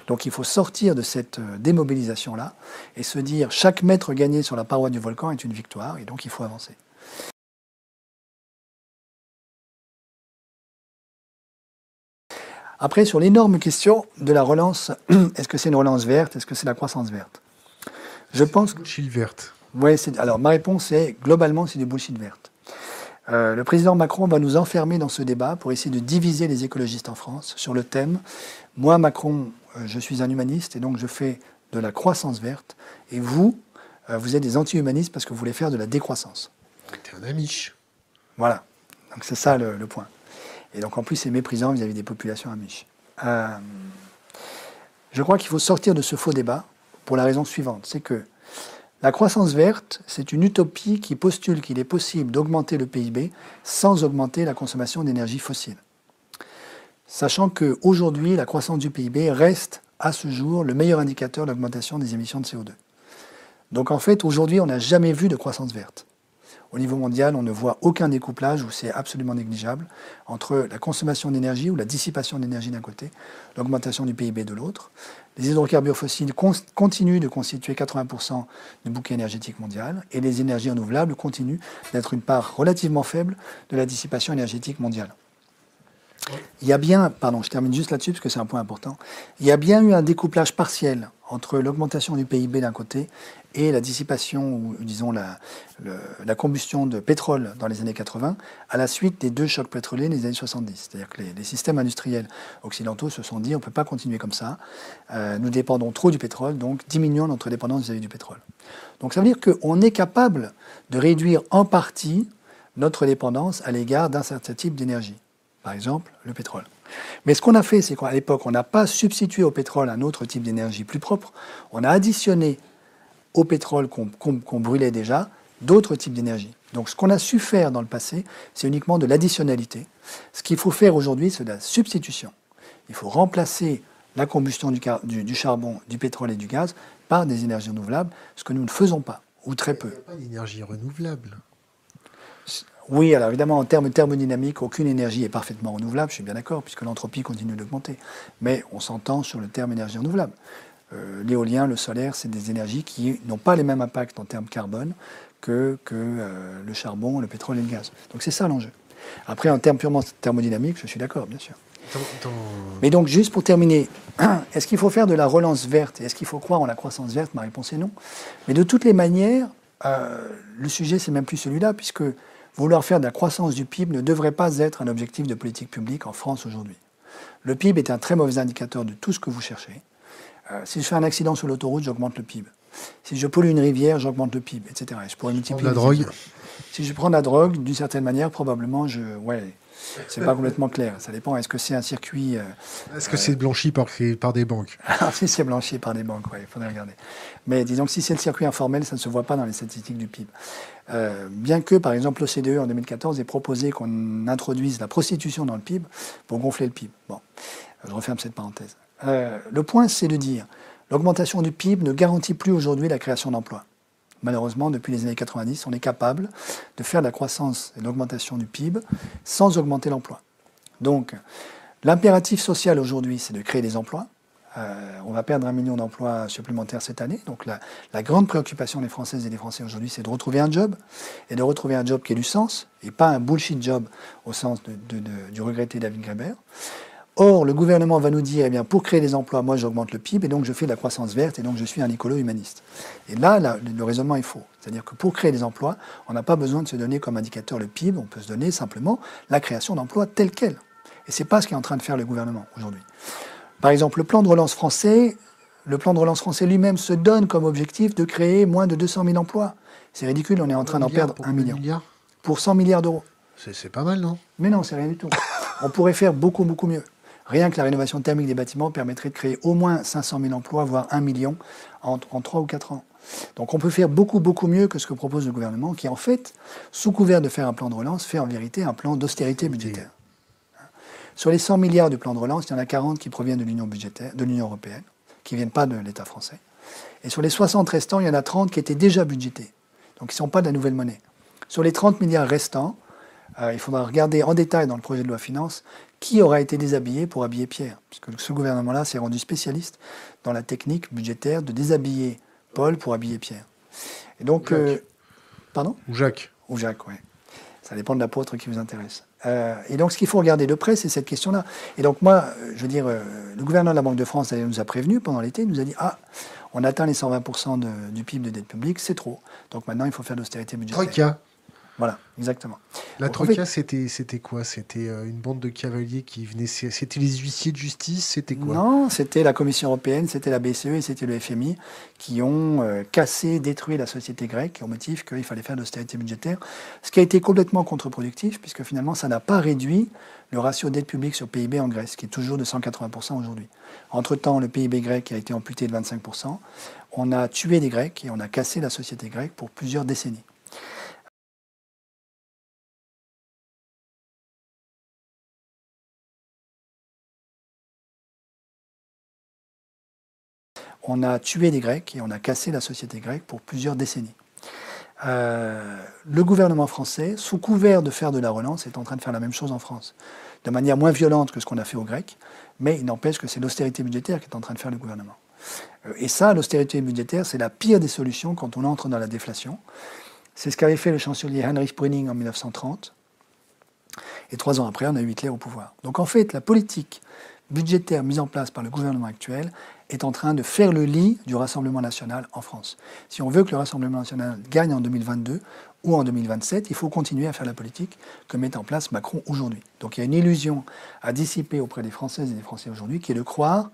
Donc il faut sortir de cette démobilisation-là et se dire chaque mètre gagné sur la paroi du volcan est une victoire et donc il faut avancer. Après, sur l'énorme question de la relance, est-ce que c'est une relance verte, est-ce que c'est la croissance verte? Je pense que... Bullshit verte. Ouais, alors ma réponse est, globalement, c'est du bullshit verte. Le président Macron va nous enfermer dans ce débat pour essayer de diviser les écologistes en France sur le thème. Moi, Macron, je suis un humaniste et donc je fais de la croissance verte. Et vous, vous êtes des anti-humanistes parce que vous voulez faire de la décroissance. T'es un amiche. Voilà. Donc c'est ça le point. Et donc en plus, c'est méprisant vis-à-vis des populations amiches. Je crois qu'il faut sortir de ce faux débat pour la raison suivante. C'est que la croissance verte, c'est une utopie qui postule qu'il est possible d'augmenter le PIB sans augmenter la consommation d'énergie fossile. Sachant qu'aujourd'hui, la croissance du PIB reste, à ce jour, le meilleur indicateur de l'augmentation des émissions de CO2. Donc en fait, aujourd'hui, on n'a jamais vu de croissance verte. Au niveau mondial, on ne voit aucun découplage, où c'est absolument négligeable, entre la consommation d'énergie ou la dissipation d'énergie d'un côté, l'augmentation du PIB de l'autre. Les hydrocarbures fossiles continuent de constituer 80% du bouquet énergétique mondial, et les énergies renouvelables continuent d'être une part relativement faible de la dissipation énergétique mondiale. Il y a bien, pardon, je termine juste là-dessus parce que c'est un point important, il y a bien eu un découplage partiel entre l'augmentation du PIB d'un côté et la dissipation, ou disons la combustion de pétrole dans les années 80, à la suite des deux chocs pétroliers des années 70. C'est-à-dire que les systèmes industriels occidentaux se sont dit on ne peut pas continuer comme ça, nous dépendons trop du pétrole, donc diminuons notre dépendance vis-à-vis du pétrole. Donc ça veut dire qu'on est capable de réduire en partie notre dépendance à l'égard d'un certain type d'énergie. Par exemple, le pétrole. Mais ce qu'on a fait, c'est qu'à l'époque, on n'a pas substitué au pétrole un autre type d'énergie plus propre. On a additionné au pétrole qu'on brûlait déjà d'autres types d'énergie. Donc ce qu'on a su faire dans le passé, c'est uniquement de l'additionnalité. Ce qu'il faut faire aujourd'hui, c'est de la substitution. Il faut remplacer la combustion du charbon, du pétrole et du gaz par des énergies renouvelables, ce que nous ne faisons pas, ou très peu. Il n'y a pas d'énergie renouvelable. Oui, alors évidemment, en termes thermodynamiques, aucune énergie est parfaitement renouvelable, je suis bien d'accord, puisque l'entropie continue d'augmenter. Mais on s'entend sur le terme énergie renouvelable. L'éolien, le solaire, c'est des énergies qui n'ont pas les mêmes impacts en termes carbone que le charbon, le pétrole et le gaz. Donc c'est ça l'enjeu. Après, en termes purement thermodynamiques, je suis d'accord, bien sûr. Mais donc, juste pour terminer, est-ce qu'il faut faire de la relance verte et est-ce qu'il faut croire en la croissance verte? Ma réponse est non. Mais de toutes les manières, le sujet, c'est même plus celui-là, puisque vouloir faire de la croissance du PIB ne devrait pas être un objectif de politique publique en France aujourd'hui. Le PIB est un très mauvais indicateur de tout ce que vous cherchez. Si je fais un accident sur l'autoroute, j'augmente le PIB. Si je pollue une rivière, j'augmente le PIB, etc. Et je pourrais multiplier la drogue. Si je prends de la drogue, d'une certaine manière, probablement, c'est pas complètement clair. Ça dépend. Est-ce que c'est un circuit... Est-ce que c'est blanchi par des banques? Alors, si c'est blanchi par des banques, il faudrait regarder. Mais disons que si c'est le circuit informel, ça ne se voit pas dans les statistiques du PIB. Bien que, par exemple, l'OCDE, en 2014, ait proposé qu'on introduise la prostitution dans le PIB pour gonfler le PIB. Bon, je referme cette parenthèse. Le point, c'est de dire l'augmentation du PIB ne garantit plus aujourd'hui la création d'emplois. Malheureusement, depuis les années 90, on est capable de faire de la croissance et de l'augmentation du PIB sans augmenter l'emploi. Donc, l'impératif social aujourd'hui, c'est de créer des emplois. On va perdre 1 million d'emplois supplémentaires cette année. Donc, la grande préoccupation des Françaises et des Français aujourd'hui, c'est de retrouver un job, et de retrouver un job qui ait du sens, et pas un bullshit job au sens du regretté David Graeber. Or, le gouvernement va nous dire, eh bien, pour créer des emplois, moi j'augmente le PIB, et donc je fais de la croissance verte, et donc je suis un écolo humaniste. Et là, le raisonnement est faux. C'est-à-dire que pour créer des emplois, on n'a pas besoin de se donner comme indicateur le PIB, on peut se donner simplement la création d'emplois telle qu'elle. Et ce n'est pas ce qu'est en train de faire le gouvernement aujourd'hui. Par exemple, le plan de relance français lui-même se donne comme objectif de créer moins de 200 000 emplois. C'est ridicule, on est en train d'en perdre 1 million. Pour 100 milliards d'euros. C'est pas mal, non? Mais non, c'est rien du tout. On pourrait faire beaucoup, beaucoup mieux. Rien que la rénovation thermique des bâtiments permettrait de créer au moins 500 000 emplois, voire 1 million en 3 ou 4 ans. Donc on peut faire beaucoup, beaucoup mieux que ce que propose le gouvernement, qui en fait, sous couvert de faire un plan de relance, fait en vérité un plan d'austérité budgétaire. Sur les 100 milliards du plan de relance, il y en a 40 qui proviennent de l'Union budgétaire, de l'Union européenne, qui ne viennent pas de l'État français. Et sur les 60 restants, il y en a 30 qui étaient déjà budgétés. Donc, ils ne sont pas de la nouvelle monnaie. Sur les 30 milliards restants, il faudra regarder en détail dans le projet de loi finances qui aura été déshabillé pour habiller Pierre. Puisque ce gouvernement-là s'est rendu spécialiste dans la technique budgétaire de déshabiller Paul pour habiller Pierre. Et donc, pardon ? Ou Jacques. Ou Jacques, oui. Ça dépend de l'apôtre qui vous intéresse. Et donc, ce qu'il faut regarder de près, c'est cette question-là. Et donc, moi, je veux dire, le gouverneur de la Banque de France nous a prévenus pendant l'été, il nous a dit « Ah, on atteint les 120% du PIB de dette publique, c'est trop. Donc maintenant, il faut faire de l'austérité budgétaire. » Troïka. Voilà, exactement. La Troïka, c'était quoi? C'était une bande de cavaliers qui venaient... C'était les huissiers de justice? C'était quoi? Non, c'était la Commission européenne, c'était la BCE et c'était le FMI qui ont cassé, détruit la société grecque au motif qu'il fallait faire de l'austérité budgétaire. Ce qui a été complètement contre-productif, puisque finalement, ça n'a pas réduit le ratio dette publique sur PIB en Grèce, qui est toujours de 180% aujourd'hui. Entre-temps, le PIB grec a été amputé de 25%. On a tué les Grecs et on a cassé la société grecque pour plusieurs décennies. On a tué les Grecs et on a cassé la société grecque pour plusieurs décennies. Le gouvernement français, sous couvert de faire de la relance, est en train de faire la même chose en France, de manière moins violente que ce qu'on a fait aux Grecs, mais il n'empêche que c'est l'austérité budgétaire qu'est en train de faire le gouvernement. Et ça, l'austérité budgétaire, c'est la pire des solutions quand on entre dans la déflation. C'est ce qu'avait fait le chancelier Heinrich Brüning en 1930. Et 3 ans après, on a eu Hitler au pouvoir. Donc en fait, la politique budgétaire mise en place par le gouvernement actuel est en train de faire le lit du Rassemblement national en France. Si on veut que le Rassemblement national gagne en 2022 ou en 2027, il faut continuer à faire la politique que met en place Macron aujourd'hui. Donc il y a une illusion à dissiper auprès des Françaises et des Français aujourd'hui qui est de croire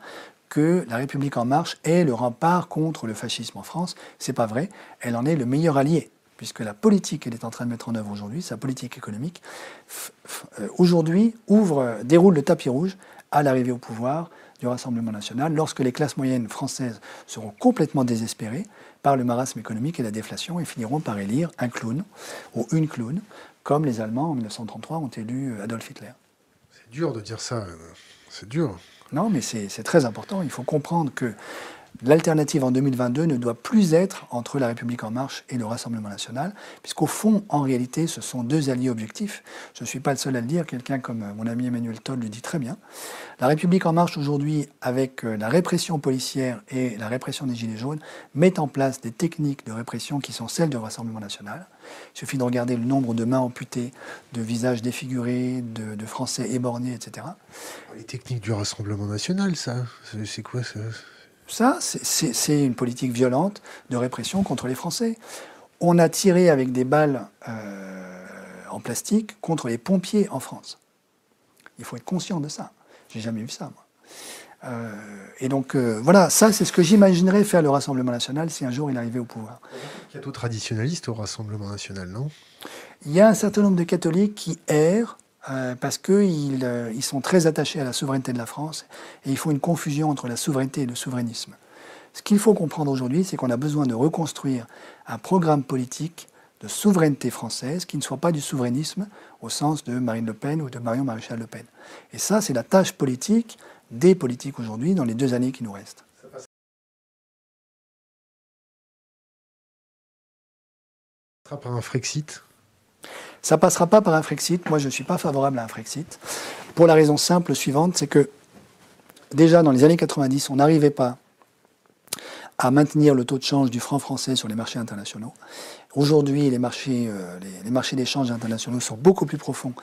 que la République en marche est le rempart contre le fascisme en France. C'est pas vrai, elle en est le meilleur allié, puisque la politique qu'elle est en train de mettre en œuvre aujourd'hui, sa politique économique, aujourd'hui déroule le tapis rouge à l'arrivée au pouvoir du Rassemblement national, lorsque les classes moyennes françaises seront complètement désespérées par le marasme économique et la déflation et finiront par élire un clown ou une clown, comme les Allemands en 1933 ont élu Adolf Hitler. C'est dur de dire ça, c'est dur. Non, mais c'est très important. Il faut comprendre que l'alternative en 2022 ne doit plus être entre la République en marche et le Rassemblement national, puisqu'au fond, en réalité, ce sont deux alliés objectifs. Je ne suis pas le seul à le dire, quelqu'un comme mon ami Emmanuel Todd le dit très bien. La République en marche aujourd'hui, avec la répression policière et la répression des Gilets jaunes, met en place des techniques de répression qui sont celles du Rassemblement national. Il suffit de regarder le nombre de mains amputées, de visages défigurés, de Français éborgnés, etc. Les techniques du Rassemblement national, ça, c'est quoi ça? Ça, c'est une politique violente de répression contre les Français. On a tiré avec des balles en plastique contre les pompiers en France. Il faut être conscient de ça. J'ai jamais vu ça, moi. Et donc, voilà, ça, c'est ce que j'imaginerais faire le Rassemblement national si un jour il arrivait au pouvoir. Il y a d'autres traditionnalistes au Rassemblement national, non? Il y a un certain nombre de catholiques qui errent parce qu'ils sont très attachés à la souveraineté de la France et ils font une confusion entre la souveraineté et le souverainisme. Ce qu'il faut comprendre aujourd'hui, c'est qu'on a besoin de reconstruire un programme politique de souveraineté française qui ne soit pas du souverainisme au sens de Marine Le Pen ou de Marion Maréchal Le Pen. Et ça, c'est la tâche politique des politiques aujourd'hui dans les 2 années qui nous restent. Ça passera par un Frexit? Ça ne passera pas par un Frexit. Moi, je ne suis pas favorable à un Frexit. Pour la raison simple suivante, c'est que déjà dans les années 90, on n'arrivait pas à maintenir le taux de change du franc français sur les marchés internationaux. Aujourd'hui, les marchés d'échange internationaux sont beaucoup plus profonds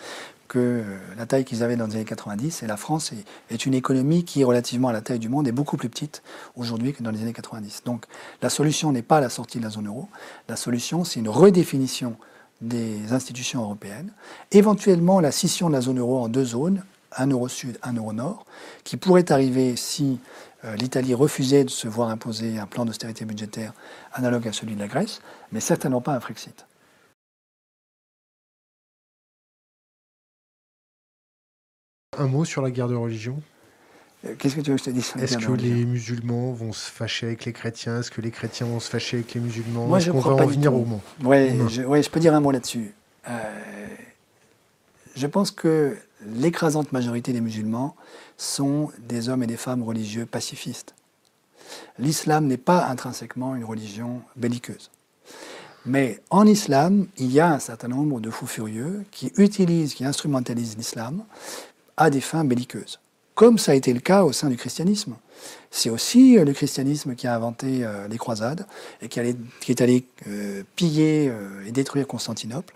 que la taille qu'ils avaient dans les années 90. Et la France est une économie qui, relativement à la taille du monde, est beaucoup plus petite aujourd'hui que dans les années 90. Donc la solution n'est pas la sortie de la zone euro. La solution, c'est une redéfinition des institutions européennes, éventuellement la scission de la zone euro en 2 zones, un euro sud, un euro nord, qui pourrait arriver si l'Italie refusait de se voir imposer un plan d'austérité budgétaire analogue à celui de la Grèce, mais certainement pas un Frexit. Un mot sur la guerre de religion? Qu'est-ce que tu veux que je te dise sur la guerre de religion? Est-ce que les musulmans vont se fâcher avec les chrétiens? Est-ce que les chrétiens vont se fâcher avec les musulmans? Moi, je crois pas du tout. Oui, je peux dire un mot là-dessus. Je pense que l'écrasante majorité des musulmans sont des hommes et des femmes religieux pacifistes. L'islam n'est pas intrinsèquement une religion belliqueuse. Mais en islam, il y a un certain nombre de fous furieux qui utilisent, qui instrumentalisent l'islam à des fins belliqueuses. Comme ça a été le cas au sein du christianisme. C'est aussi le christianisme qui a inventé les croisades et qui est allé piller et détruire Constantinople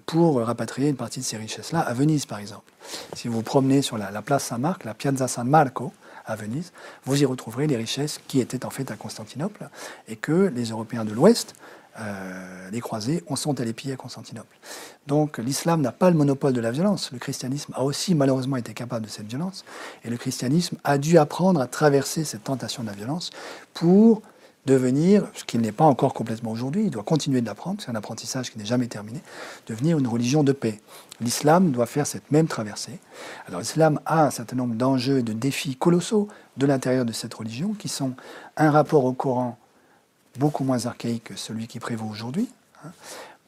pour rapatrier une partie de ces richesses-là à Venise, par exemple. Si vous vous promenez sur la place Saint-Marc, la Piazza San Marco, à Venise, vous y retrouverez les richesses qui étaient en fait à Constantinople et que les Européens de l'Ouest, les croisés, sont allés piller à Constantinople. Donc l'islam n'a pas le monopole de la violence. Le christianisme a aussi malheureusement été capable de cette violence. Et le christianisme a dû apprendre à traverser cette tentation de la violence pour devenir, ce qu'il n'est pas encore complètement aujourd'hui, il doit continuer de l'apprendre, c'est un apprentissage qui n'est jamais terminé, devenir une religion de paix. L'islam doit faire cette même traversée. Alors l'islam a un certain nombre d'enjeux et de défis colossaux de l'intérieur de cette religion, qui sont un rapport au Coran beaucoup moins archaïque que celui qui prévaut aujourd'hui.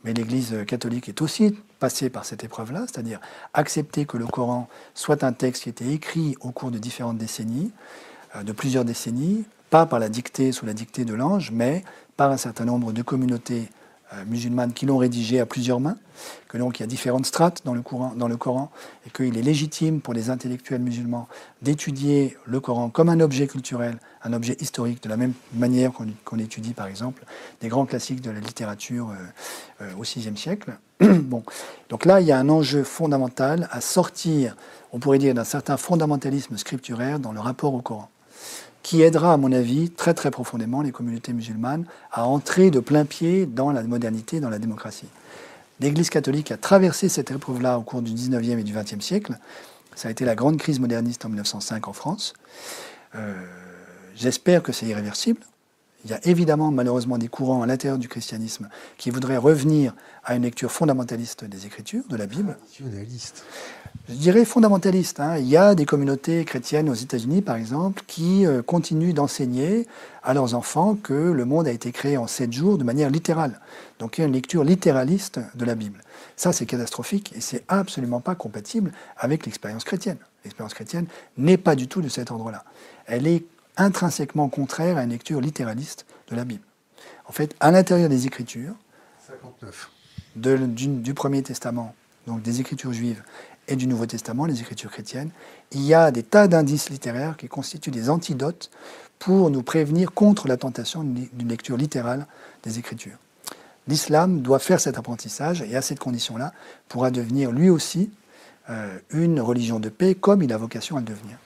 Mais l'Église catholique est aussi passée par cette épreuve-là, c'est-à-dire accepter que le Coran soit un texte qui a été écrit au cours de différentes décennies, de plusieurs décennies, pas par la dictée, sous la dictée de l'ange, mais par un certain nombre de communautés musulmanes qui l'ont rédigé à plusieurs mains, que donc il y a différentes strates dans le Coran, et qu'il est légitime pour les intellectuels musulmans d'étudier le Coran comme un objet culturel, un objet historique, de la même manière qu'on étudie par exemple des grands classiques de la littérature au VIe siècle. Bon. Donc là, il y a un enjeu fondamental à sortir, on pourrait dire, d'un certain fondamentalisme scripturaire dans le rapport au Coran, qui aidera, à mon avis, très très profondément les communautés musulmanes à entrer de plein pied dans la modernité, dans la démocratie. L'Église catholique a traversé cette épreuve-là au cours du XIXe et du XXe siècle. Ça a été la grande crise moderniste en 1905 en France. J'espère que c'est irréversible. Il y a évidemment, malheureusement, des courants à l'intérieur du christianisme qui voudraient revenir à une lecture fondamentaliste des Écritures, de la Bible. Traditionnaliste. Je dirais fondamentaliste. Il y a des communautés chrétiennes aux États-Unis, par exemple, qui continuent d'enseigner à leurs enfants que le monde a été créé en 7 jours de manière littérale. Donc il y a une lecture littéraliste de la Bible. Ça, c'est catastrophique et c'est absolument pas compatible avec l'expérience chrétienne. L'expérience chrétienne n'est pas du tout de cet ordre-là. Elle est intrinsèquement contraire à une lecture littéraliste de la Bible. En fait, à l'intérieur des Écritures, 59. Du Premier Testament, donc des Écritures juives, et du Nouveau Testament, les Écritures chrétiennes, il y a des tas d'indices littéraires qui constituent des antidotes pour nous prévenir contre la tentation d'une lecture littérale des Écritures. L'islam doit faire cet apprentissage et à cette condition-là pourra devenir lui aussi une religion de paix comme il a vocation à le devenir.